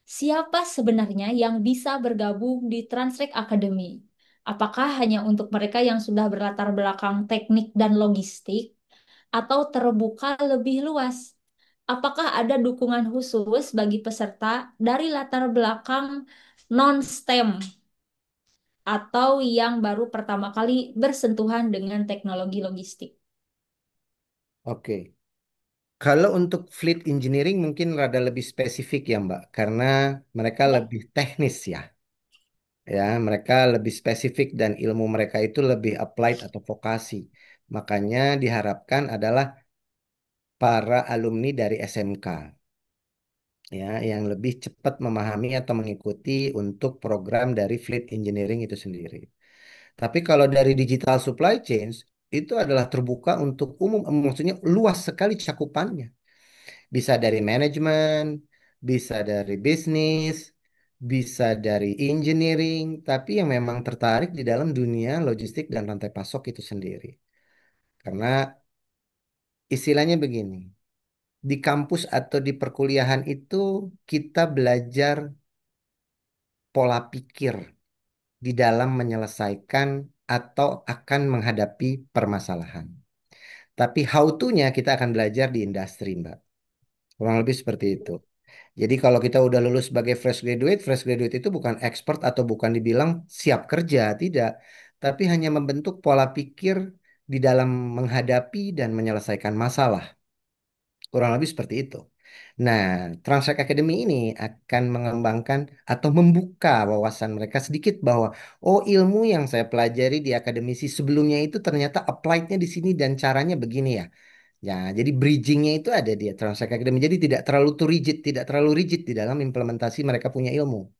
Siapa sebenarnya yang bisa bergabung di Transtrek Academy? Apakah hanya untuk mereka yang sudah berlatar belakang teknik dan logistik, atau terbuka lebih luas? Apakah ada dukungan khusus bagi peserta dari latar belakang non-STEM atau yang baru pertama kali bersentuhan dengan teknologi logistik? Oke. Kalau untuk fleet engineering mungkin rada lebih spesifik ya Mbak. Karena mereka Ya, lebih teknis ya. Ya, mereka lebih spesifik dan ilmu mereka itu lebih applied atau vokasi. Makanya diharapkan adalah para alumni dari SMK. Ya, yang lebih cepat memahami atau mengikuti untuk program dari fleet engineering itu sendiri. Tapi kalau dari digital supply chain itu adalah terbuka untuk umum, maksudnya luas sekali cakupannya. Bisa dari manajemen, bisa dari bisnis, bisa dari engineering, tapi yang memang tertarik di dalam dunia logistik dan rantai pasok itu sendiri. Karena istilahnya begini, di kampus atau di perkuliahan itu kita belajar pola pikir di dalam menyelesaikan atau akan menghadapi permasalahan. Tapi how to-nya kita akan belajar di industri, Mbak. Kurang lebih seperti itu. Jadi kalau kita udah lulus sebagai fresh graduate itu bukan expert atau bukan dibilang siap kerja, tidak. Tapi hanya membentuk pola pikir di dalam menghadapi dan menyelesaikan masalah. Kurang lebih seperti itu. Nah, Transact Academy ini akan mengembangkan atau membuka wawasan mereka sedikit bahwa, oh ilmu yang saya pelajari di akademisi sebelumnya itu ternyata applied-nya di sini dan caranya begini ya. Ya, jadi bridgingnya itu ada di Transact Academy. Jadi tidak terlalu too rigid, tidak terlalu rigid di dalam implementasi mereka punya ilmu.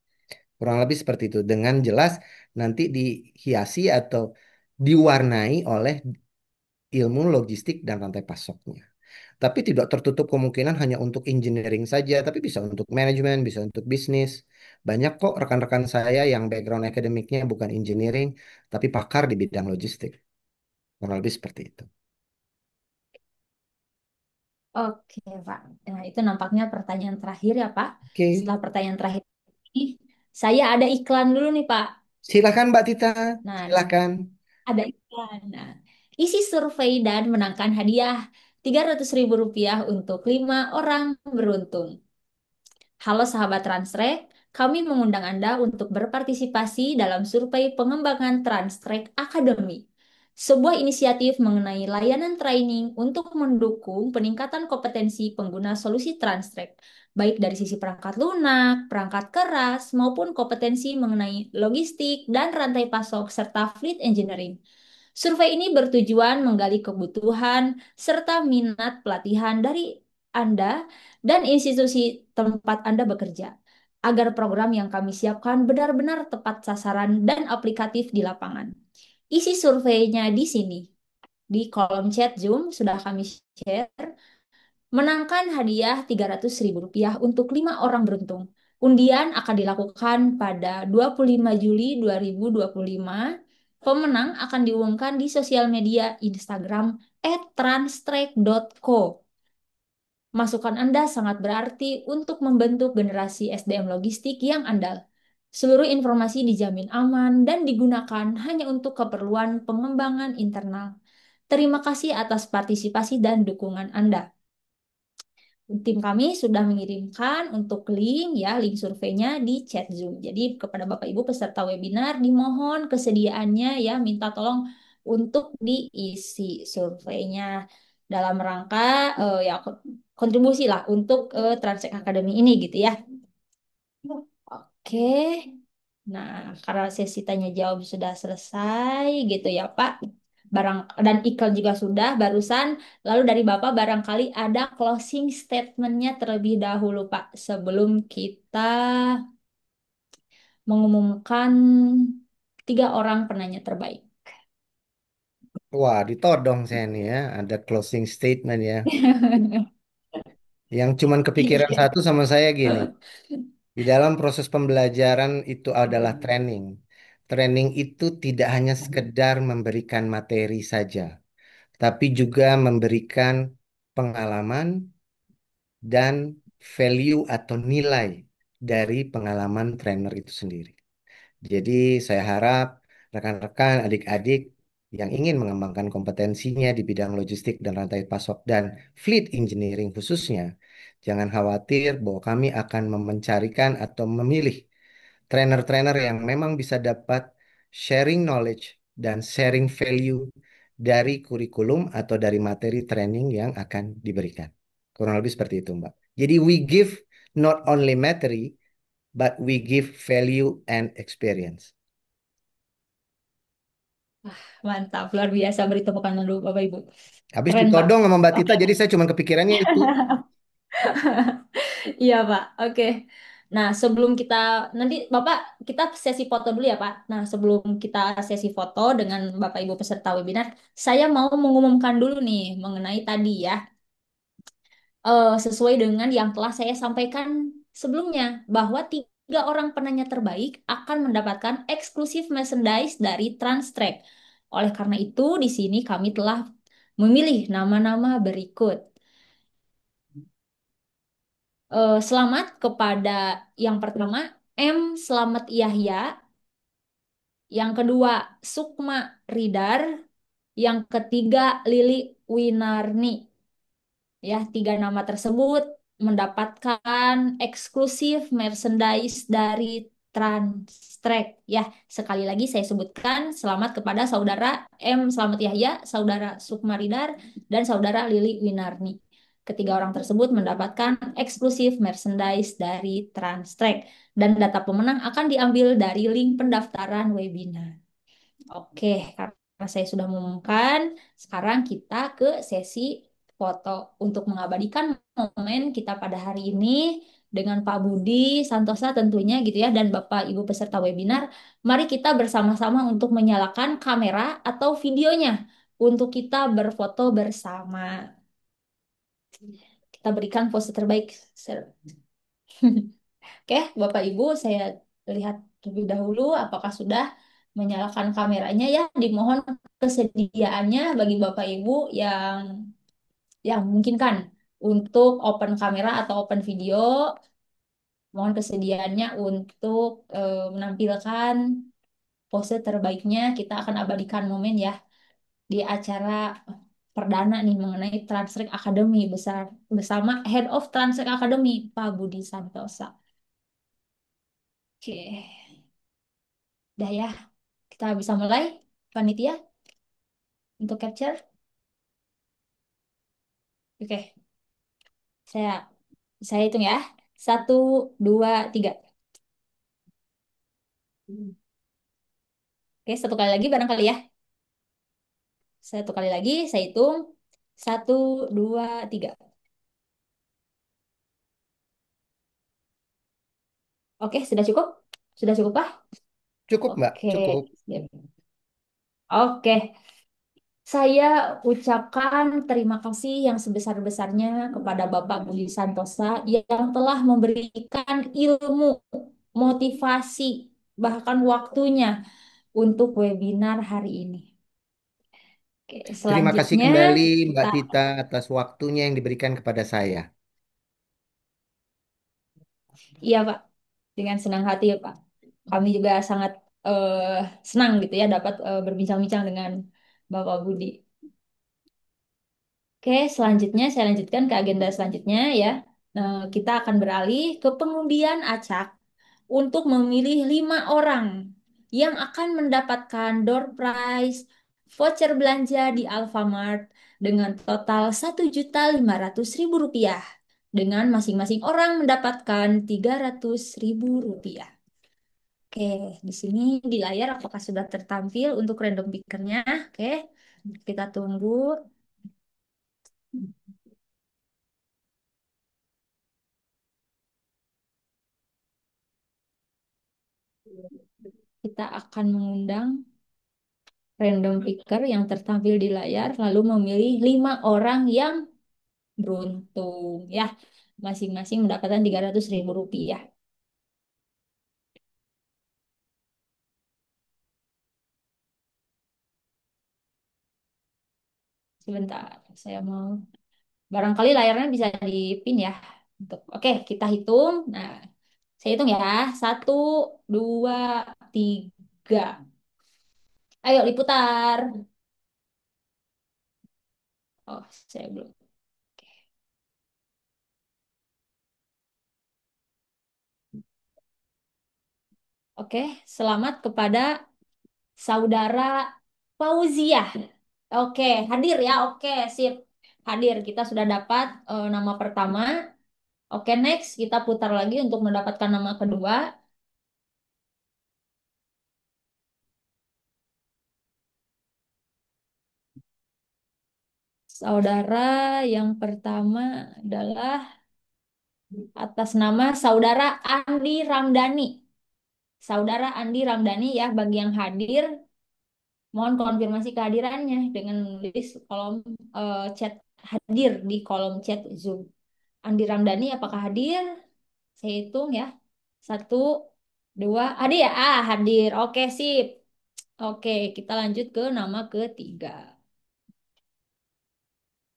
Kurang lebih seperti itu. Dengan jelas nanti dihiasi atau diwarnai oleh ilmu logistik dan rantai pasoknya. Tapi tidak tertutup kemungkinan hanya untuk engineering saja, tapi bisa untuk manajemen, bisa untuk bisnis. Banyak kok rekan-rekan saya yang background akademiknya bukan engineering, tapi pakar di bidang logistik. Kurang lebih seperti itu. Oke, Pak. Nah, itu nampaknya pertanyaan terakhir ya, Pak. Oke, Setelah pertanyaan terakhir ini, saya ada iklan dulu nih, Pak. silakan Mbak Tita, Nah, silakan. ada iklan. Nah, isi survei dan menangkan hadiah Rp300.000 untuk 5 orang beruntung. Halo sahabat Transtrek, kami mengundang Anda untuk berpartisipasi dalam survei pengembangan Transtrek Academy, sebuah inisiatif mengenai layanan training untuk mendukung peningkatan kompetensi pengguna solusi Transtrek, baik dari sisi perangkat lunak, perangkat keras, maupun kompetensi mengenai logistik dan rantai pasok serta fleet engineering. Survei ini bertujuan menggali kebutuhan serta minat pelatihan dari Anda dan institusi tempat Anda bekerja, agar program yang kami siapkan benar-benar tepat sasaran dan aplikatif di lapangan. Isi surveinya di sini, di kolom chat Zoom sudah kami share. Menangkan hadiah Rp300.000 untuk 5 orang beruntung. Undian akan dilakukan pada 25 Juli 2025. Pemenang akan diumumkan di sosial media Instagram @transtrek.co. Masukan Anda sangat berarti untuk membentuk generasi SDM logistik yang andal. Seluruh informasi dijamin aman dan digunakan hanya untuk keperluan pengembangan internal. Terima kasih atas partisipasi dan dukungan Anda. Tim kami sudah mengirimkan untuk link surveinya di chat Zoom. Jadi kepada Bapak Ibu peserta webinar dimohon kesediaannya ya minta tolong untuk diisi surveinya dalam rangka kontribusi lah untuk Transek Academy ini gitu ya. Oke. Nah, karena sesi tanya jawab sudah selesai gitu ya Pak. Barang dan iklan juga sudah barusan. Lalu dari Bapak barangkali ada closing statementnya terlebih dahulu Pak sebelum kita mengumumkan 3 orang penanya terbaik. Wah, ditodong saya nih ya, ada closing statement ya. Yang cuman kepikiran Iya. satu sama saya gini, di dalam proses pembelajaran itu adalah training. Training itu tidak hanya sekedar memberikan materi saja, tapi juga memberikan pengalaman dan value atau nilai dari pengalaman trainer itu sendiri. Jadi saya harap rekan-rekan, adik-adik yang ingin mengembangkan kompetensinya di bidang logistik dan rantai pasok dan fleet engineering khususnya, jangan khawatir bahwa kami akan mencarikan atau memilih trainer-trainer yang memang bisa dapat sharing knowledge dan sharing value dari kurikulum atau dari materi training yang akan diberikan. Kurang lebih seperti itu, Mbak. Jadi we give not only materi, but we give value and experience. Mantap, luar biasa beri tepukan dulu Bapak Ibu. Habis Keren Pak. ditodong sama Mbak Tita, Oke. jadi saya cuma kepikirannya itu. Iya, Pak. Oke. Nah, sebelum kita nanti Bapak kita sesi foto dulu ya, Pak. Nah, sebelum kita sesi foto dengan Bapak Ibu peserta webinar, saya mau mengumumkan dulu nih mengenai tadi ya, sesuai dengan yang telah saya sampaikan sebelumnya bahwa 3 orang penanya terbaik akan mendapatkan eksklusif merchandise dari Transtrek. Oleh karena itu, di sini kami telah memilih nama-nama berikut. Selamat kepada yang pertama M. Slamet Yahya, yang kedua Sukma Ridar, yang ketiga Lili Winarni. Ya, 3 nama tersebut mendapatkan eksklusif merchandise dari Transtrek. Ya, sekali lagi saya sebutkan selamat kepada saudara M. Slamet Yahya, saudara Sukma Ridar, dan saudara Lili Winarni. Ketiga orang tersebut mendapatkan eksklusif merchandise dari Transtrek dan data pemenang akan diambil dari link pendaftaran webinar. Oke, karena saya sudah mengumumkan, sekarang kita ke sesi foto untuk mengabadikan momen kita pada hari ini dengan Pak Budi Santosa tentunya gitu ya dan Bapak Ibu peserta webinar. Mari kita bersama-sama untuk menyalakan kamera atau videonya untuk kita berfoto bersama. Kita berikan pose terbaik. Oke, Bapak Ibu, saya lihat terlebih dahulu apakah sudah menyalakan kameranya ya. Dimohon kesediaannya bagi Bapak Ibu yang memungkinkan Untuk open kamera atau open video, mohon kesediaannya untuk menampilkan pose terbaiknya. Kita akan abadikan momen ya di acara perdana nih mengenai Transtrek Academy bersama Head of Transtrek Academy, Pak Budi Santosa. Oke, udah ya. Kita bisa mulai, panitia, untuk capture. Oke, saya saya hitung ya. Satu, dua, tiga. Oke, satu kali lagi barangkali ya. Satu kali lagi, saya hitung. Satu, dua, tiga. Oke, sudah cukup? Sudah cukup, Pak? Cukup, Mbak, Oke, cukup. siap. Oke, saya ucapkan terima kasih yang sebesar-besarnya kepada Bapak Budi Santosa yang telah memberikan ilmu, motivasi, bahkan waktunya untuk webinar hari ini. Oke, Terima kasih selanjutnya kembali Mbak kita, Tita atas waktunya yang diberikan kepada saya. iya Pak, dengan senang hati ya Pak. Kami juga sangat eh, senang gitu ya dapat berbincang-bincang dengan Bapak Budi. Oke, selanjutnya saya lanjutkan ke agenda selanjutnya ya. Kita akan beralih ke pengundian acak untuk memilih 5 orang yang akan mendapatkan door prize voucher belanja di Alfamart dengan total Rp1.500.000 dengan masing-masing orang mendapatkan Rp300.000. Oke, di sini di layar apakah sudah tertampil untuk random pickernya? Oke, kita tunggu. Kita akan mengundang random picker yang tertampil di layar, lalu memilih 5 orang yang beruntung ya, masing-masing mendapatkan Rp300.000. Sebentar, saya mau barangkali layarnya bisa dipin ya. Oke, kita hitung. Nah, saya hitung ya. Satu, dua, tiga. Ayo diputar. Oh, saya belum. Oke, selamat kepada saudara Fauziah. Oke, hadir ya. Oke, sip. Hadir. Kita sudah dapat nama pertama. Oke, next kita putar lagi untuk mendapatkan nama kedua. Saudara yang pertama adalah atas nama Saudara Andi Ramdhani. Saudara Andi Ramdhani ya, bagi yang hadir, mohon konfirmasi kehadirannya dengan menulis kolom chat hadir di kolom chat Zoom. Andi Ramdhani apakah hadir? Saya hitung ya. Satu, dua, hadir ya? Ah, hadir. Oke, sip. Oke, kita lanjut ke nama ketiga.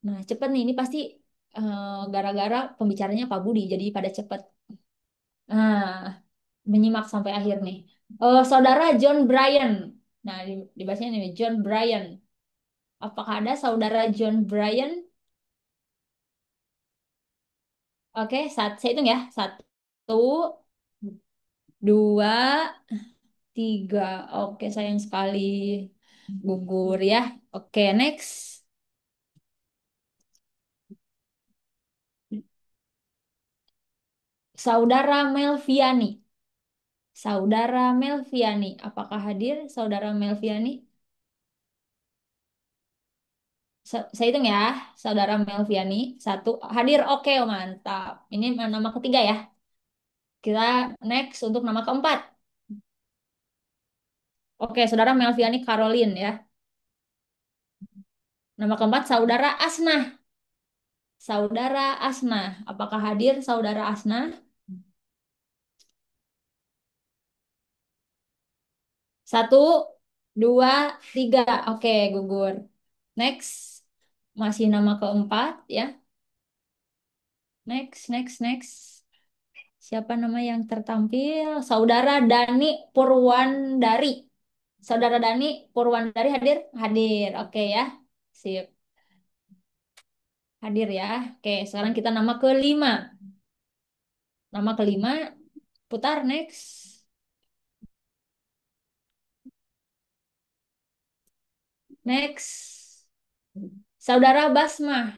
Nah, cepet nih. Ini pasti gara-gara pembicaranya Pak Budi, jadi pada cepet. Nah, menyimak sampai akhir nih. Saudara John Bryan. Nah, dibahasnya nih, John Bryan. Apakah ada saudara John Bryan? Oke, saya hitung ya. Satu, dua, tiga. Oke, sayang sekali gugur ya. Oke, next. Saudara Melviani. Saudara Melviani. Apakah hadir saudara Melviani? Saya hitung ya. Saudara Melviani. Satu, hadir. Oke, mantap. Ini nama ketiga ya. Kita next untuk nama keempat. Oke, saudara Melviani Caroline ya. Nama keempat, saudara Asna. Saudara Asna. Apakah hadir saudara Asna? Satu, dua, tiga. Oke, gugur. Next. Masih nama keempat ya. Next, next, next. Siapa nama yang tertampil? Saudara Dani Purwandari. Saudara Dani Purwandari hadir? Hadir. Oke ya. Sip. Hadir ya. Oke, sekarang kita nama kelima. Nama kelima, putar next. Next. Saudara Basmah.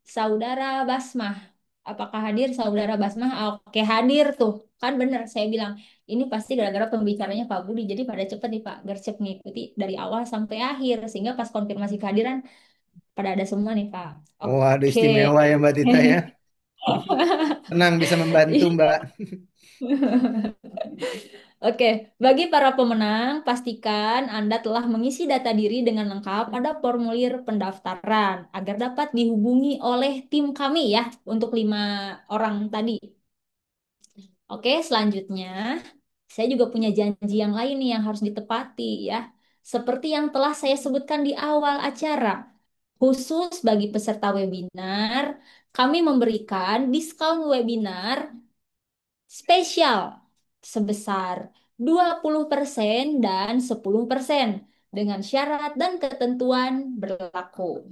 Saudara Basmah. Apakah hadir Saudara Basmah? Oke, hadir tuh. Kan bener saya bilang. Ini pasti gara-gara pembicaranya Pak Budi. Jadi pada cepet nih Pak. Gercep ngikuti dari awal sampai akhir. Sehingga pas konfirmasi kehadiran pada ada semua nih Pak. Waduh, Oke. istimewa ya Mbak Tita ya. Senang bisa membantu Mbak. Oke, bagi para pemenang, pastikan Anda telah mengisi data diri dengan lengkap pada formulir pendaftaran agar dapat dihubungi oleh tim kami ya untuk 5 orang tadi. Oke, selanjutnya saya juga punya janji yang lain nih yang harus ditepati ya. Seperti yang telah saya sebutkan di awal acara, khusus bagi peserta webinar, kami memberikan diskon webinar spesial sebesar 20% dan 10% dengan syarat dan ketentuan berlaku.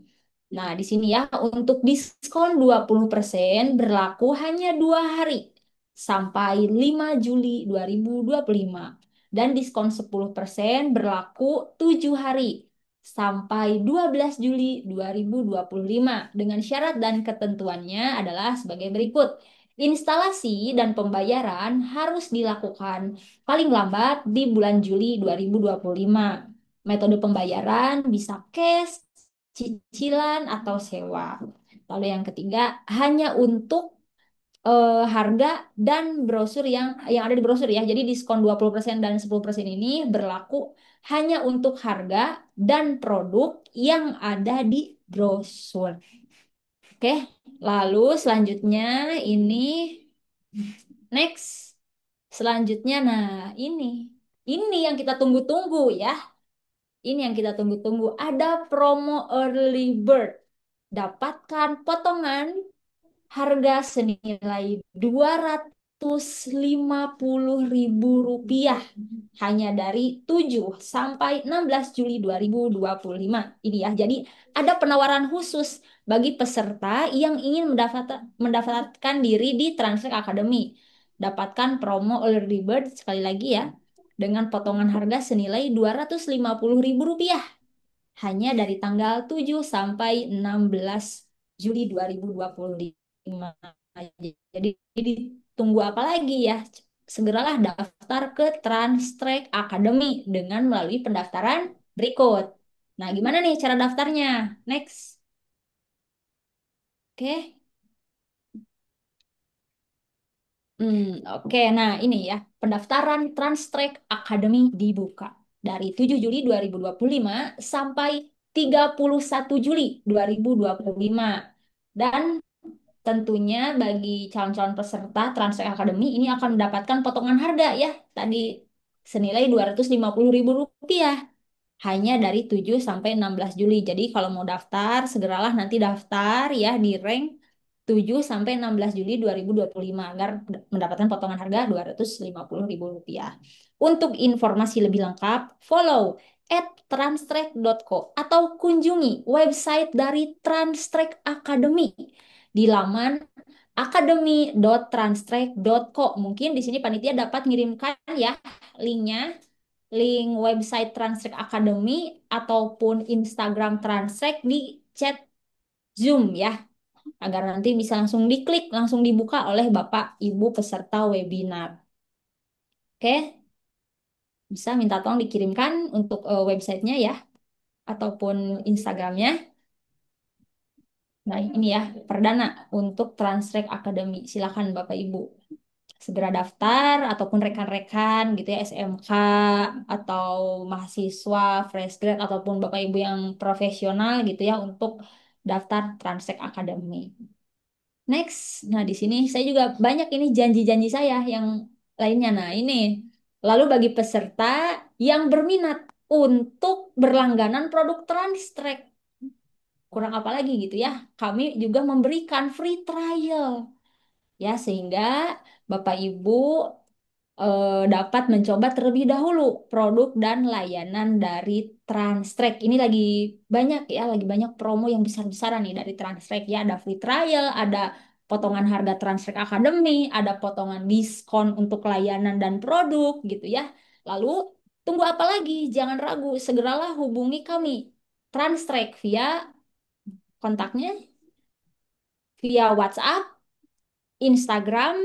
Nah, di sini ya untuk diskon 20% berlaku hanya 2 hari sampai 5 Juli 2025 dan diskon 10% berlaku 7 hari sampai 12 Juli 2025 dengan syarat dan ketentuannya adalah sebagai berikut. Instalasi dan pembayaran harus dilakukan paling lambat di bulan Juli 2025. Metode pembayaran bisa cash, cicilan, atau sewa. Lalu yang ketiga, hanya untuk harga dan brosur yang ada di brosur ya. Jadi diskon 20% dan 10% ini berlaku hanya untuk harga dan produk yang ada di brosur. Oke, lalu selanjutnya ini next. Selanjutnya, nah ini yang kita tunggu-tunggu ya. Ini yang kita tunggu-tunggu. Ada promo early bird. Dapatkan potongan harga senilai Rp250.000 hanya dari 7 sampai 16 Juli 2025 ini ya. Jadi ada penawaran khusus bagi peserta yang ingin mendaftarkan diri di Translate Academy. Dapatkan promo early bird sekali lagi ya dengan potongan harga senilai Rp250.000 hanya dari tanggal 7 sampai 16 Juli 2025. Jadi ditunggu apa lagi ya? Segeralah daftar ke Transtrack Academy dengan melalui pendaftaran berikut. Nah, gimana nih cara daftarnya? Next. Oke. Oke, nah ini ya, pendaftaran Transtrack Academy dibuka dari 7 Juli 2025 sampai 31 Juli 2025. Dan tentunya bagi calon-calon peserta Transtrack Academy ini akan mendapatkan potongan harga ya, tadi senilai Rp250.000 hanya dari 7 sampai 16 Juli. Jadi kalau mau daftar, segeralah nanti daftar ya di rank 7 sampai 16 Juli 2025 agar mendapatkan potongan harga Rp250.000. Untuk informasi lebih lengkap, follow @transtrack.co atau kunjungi website dari Transtrack Academy di laman academy.transtrack.co. Mungkin di sini panitia dapat ngirimkan ya linknya, link website Transtrack Academy ataupun Instagram Transtrack di chat Zoom ya, agar nanti bisa langsung diklik, langsung dibuka oleh Bapak Ibu peserta webinar. Oke, bisa minta tolong dikirimkan untuk websitenya ya, ataupun Instagramnya. Nah, ini ya, perdana untuk Transtrack Academy. Silakan Bapak Ibu segera daftar ataupun rekan-rekan gitu ya SMK atau mahasiswa fresh grad ataupun Bapak Ibu yang profesional gitu ya untuk daftar Transtrack Academy. Next, nah di sini saya juga banyak ini janji-janji saya yang lainnya. Nah ini, lalu bagi peserta yang berminat untuk berlangganan produk Transtrack, kurang apa lagi gitu ya. Kami juga memberikan free trial ya, sehingga Bapak Ibu dapat mencoba terlebih dahulu produk dan layanan dari Transtrek. Ini lagi banyak ya, lagi banyak promo yang besar-besaran nih dari Transtrek ya. Ada free trial, ada potongan harga Transtrek Academy, ada potongan diskon untuk layanan dan produk gitu ya. Lalu tunggu apa lagi? Jangan ragu, segeralah hubungi kami Transtrek via kontaknya via WhatsApp, Instagram,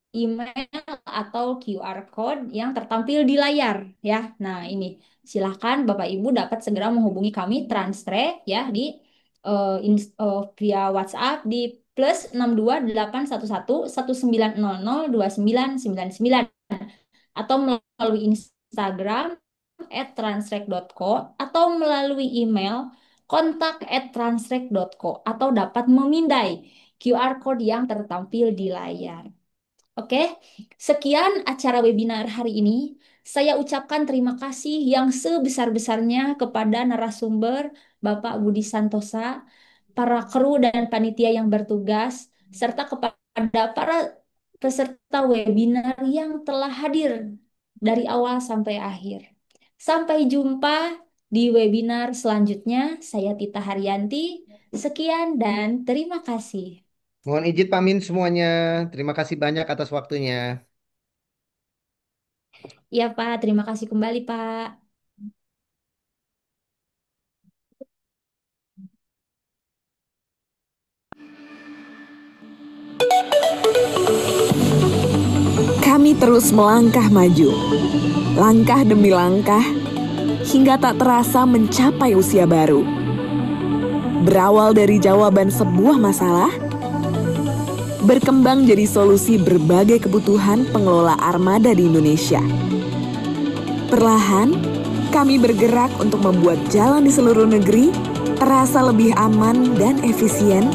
email atau QR code yang tertampil di layar ya. Nah, ini silahkan Bapak Ibu dapat segera menghubungi kami Transtrek ya di via WhatsApp di +62811119002999 atau melalui Instagram @transtrek.co atau melalui email kontak@transtrek.co atau dapat memindai QR code yang tertampil di layar. Oke, sekian acara webinar hari ini. Saya ucapkan terima kasih yang sebesar-besarnya kepada narasumber Bapak Budi Santosa, para kru dan panitia yang bertugas, serta kepada para peserta webinar yang telah hadir dari awal sampai akhir. Sampai jumpa di webinar selanjutnya. Saya Tita Haryanti. Sekian dan terima kasih. Mohon izin pamit semuanya. Terima kasih banyak atas waktunya. Ya Pak, terima kasih kembali Pak. Kami terus melangkah maju, langkah demi langkah, hingga tak terasa mencapai usia baru. Berawal dari jawaban sebuah masalah, berkembang jadi solusi berbagai kebutuhan pengelola armada di Indonesia. Perlahan, kami bergerak untuk membuat jalan di seluruh negeri terasa lebih aman dan efisien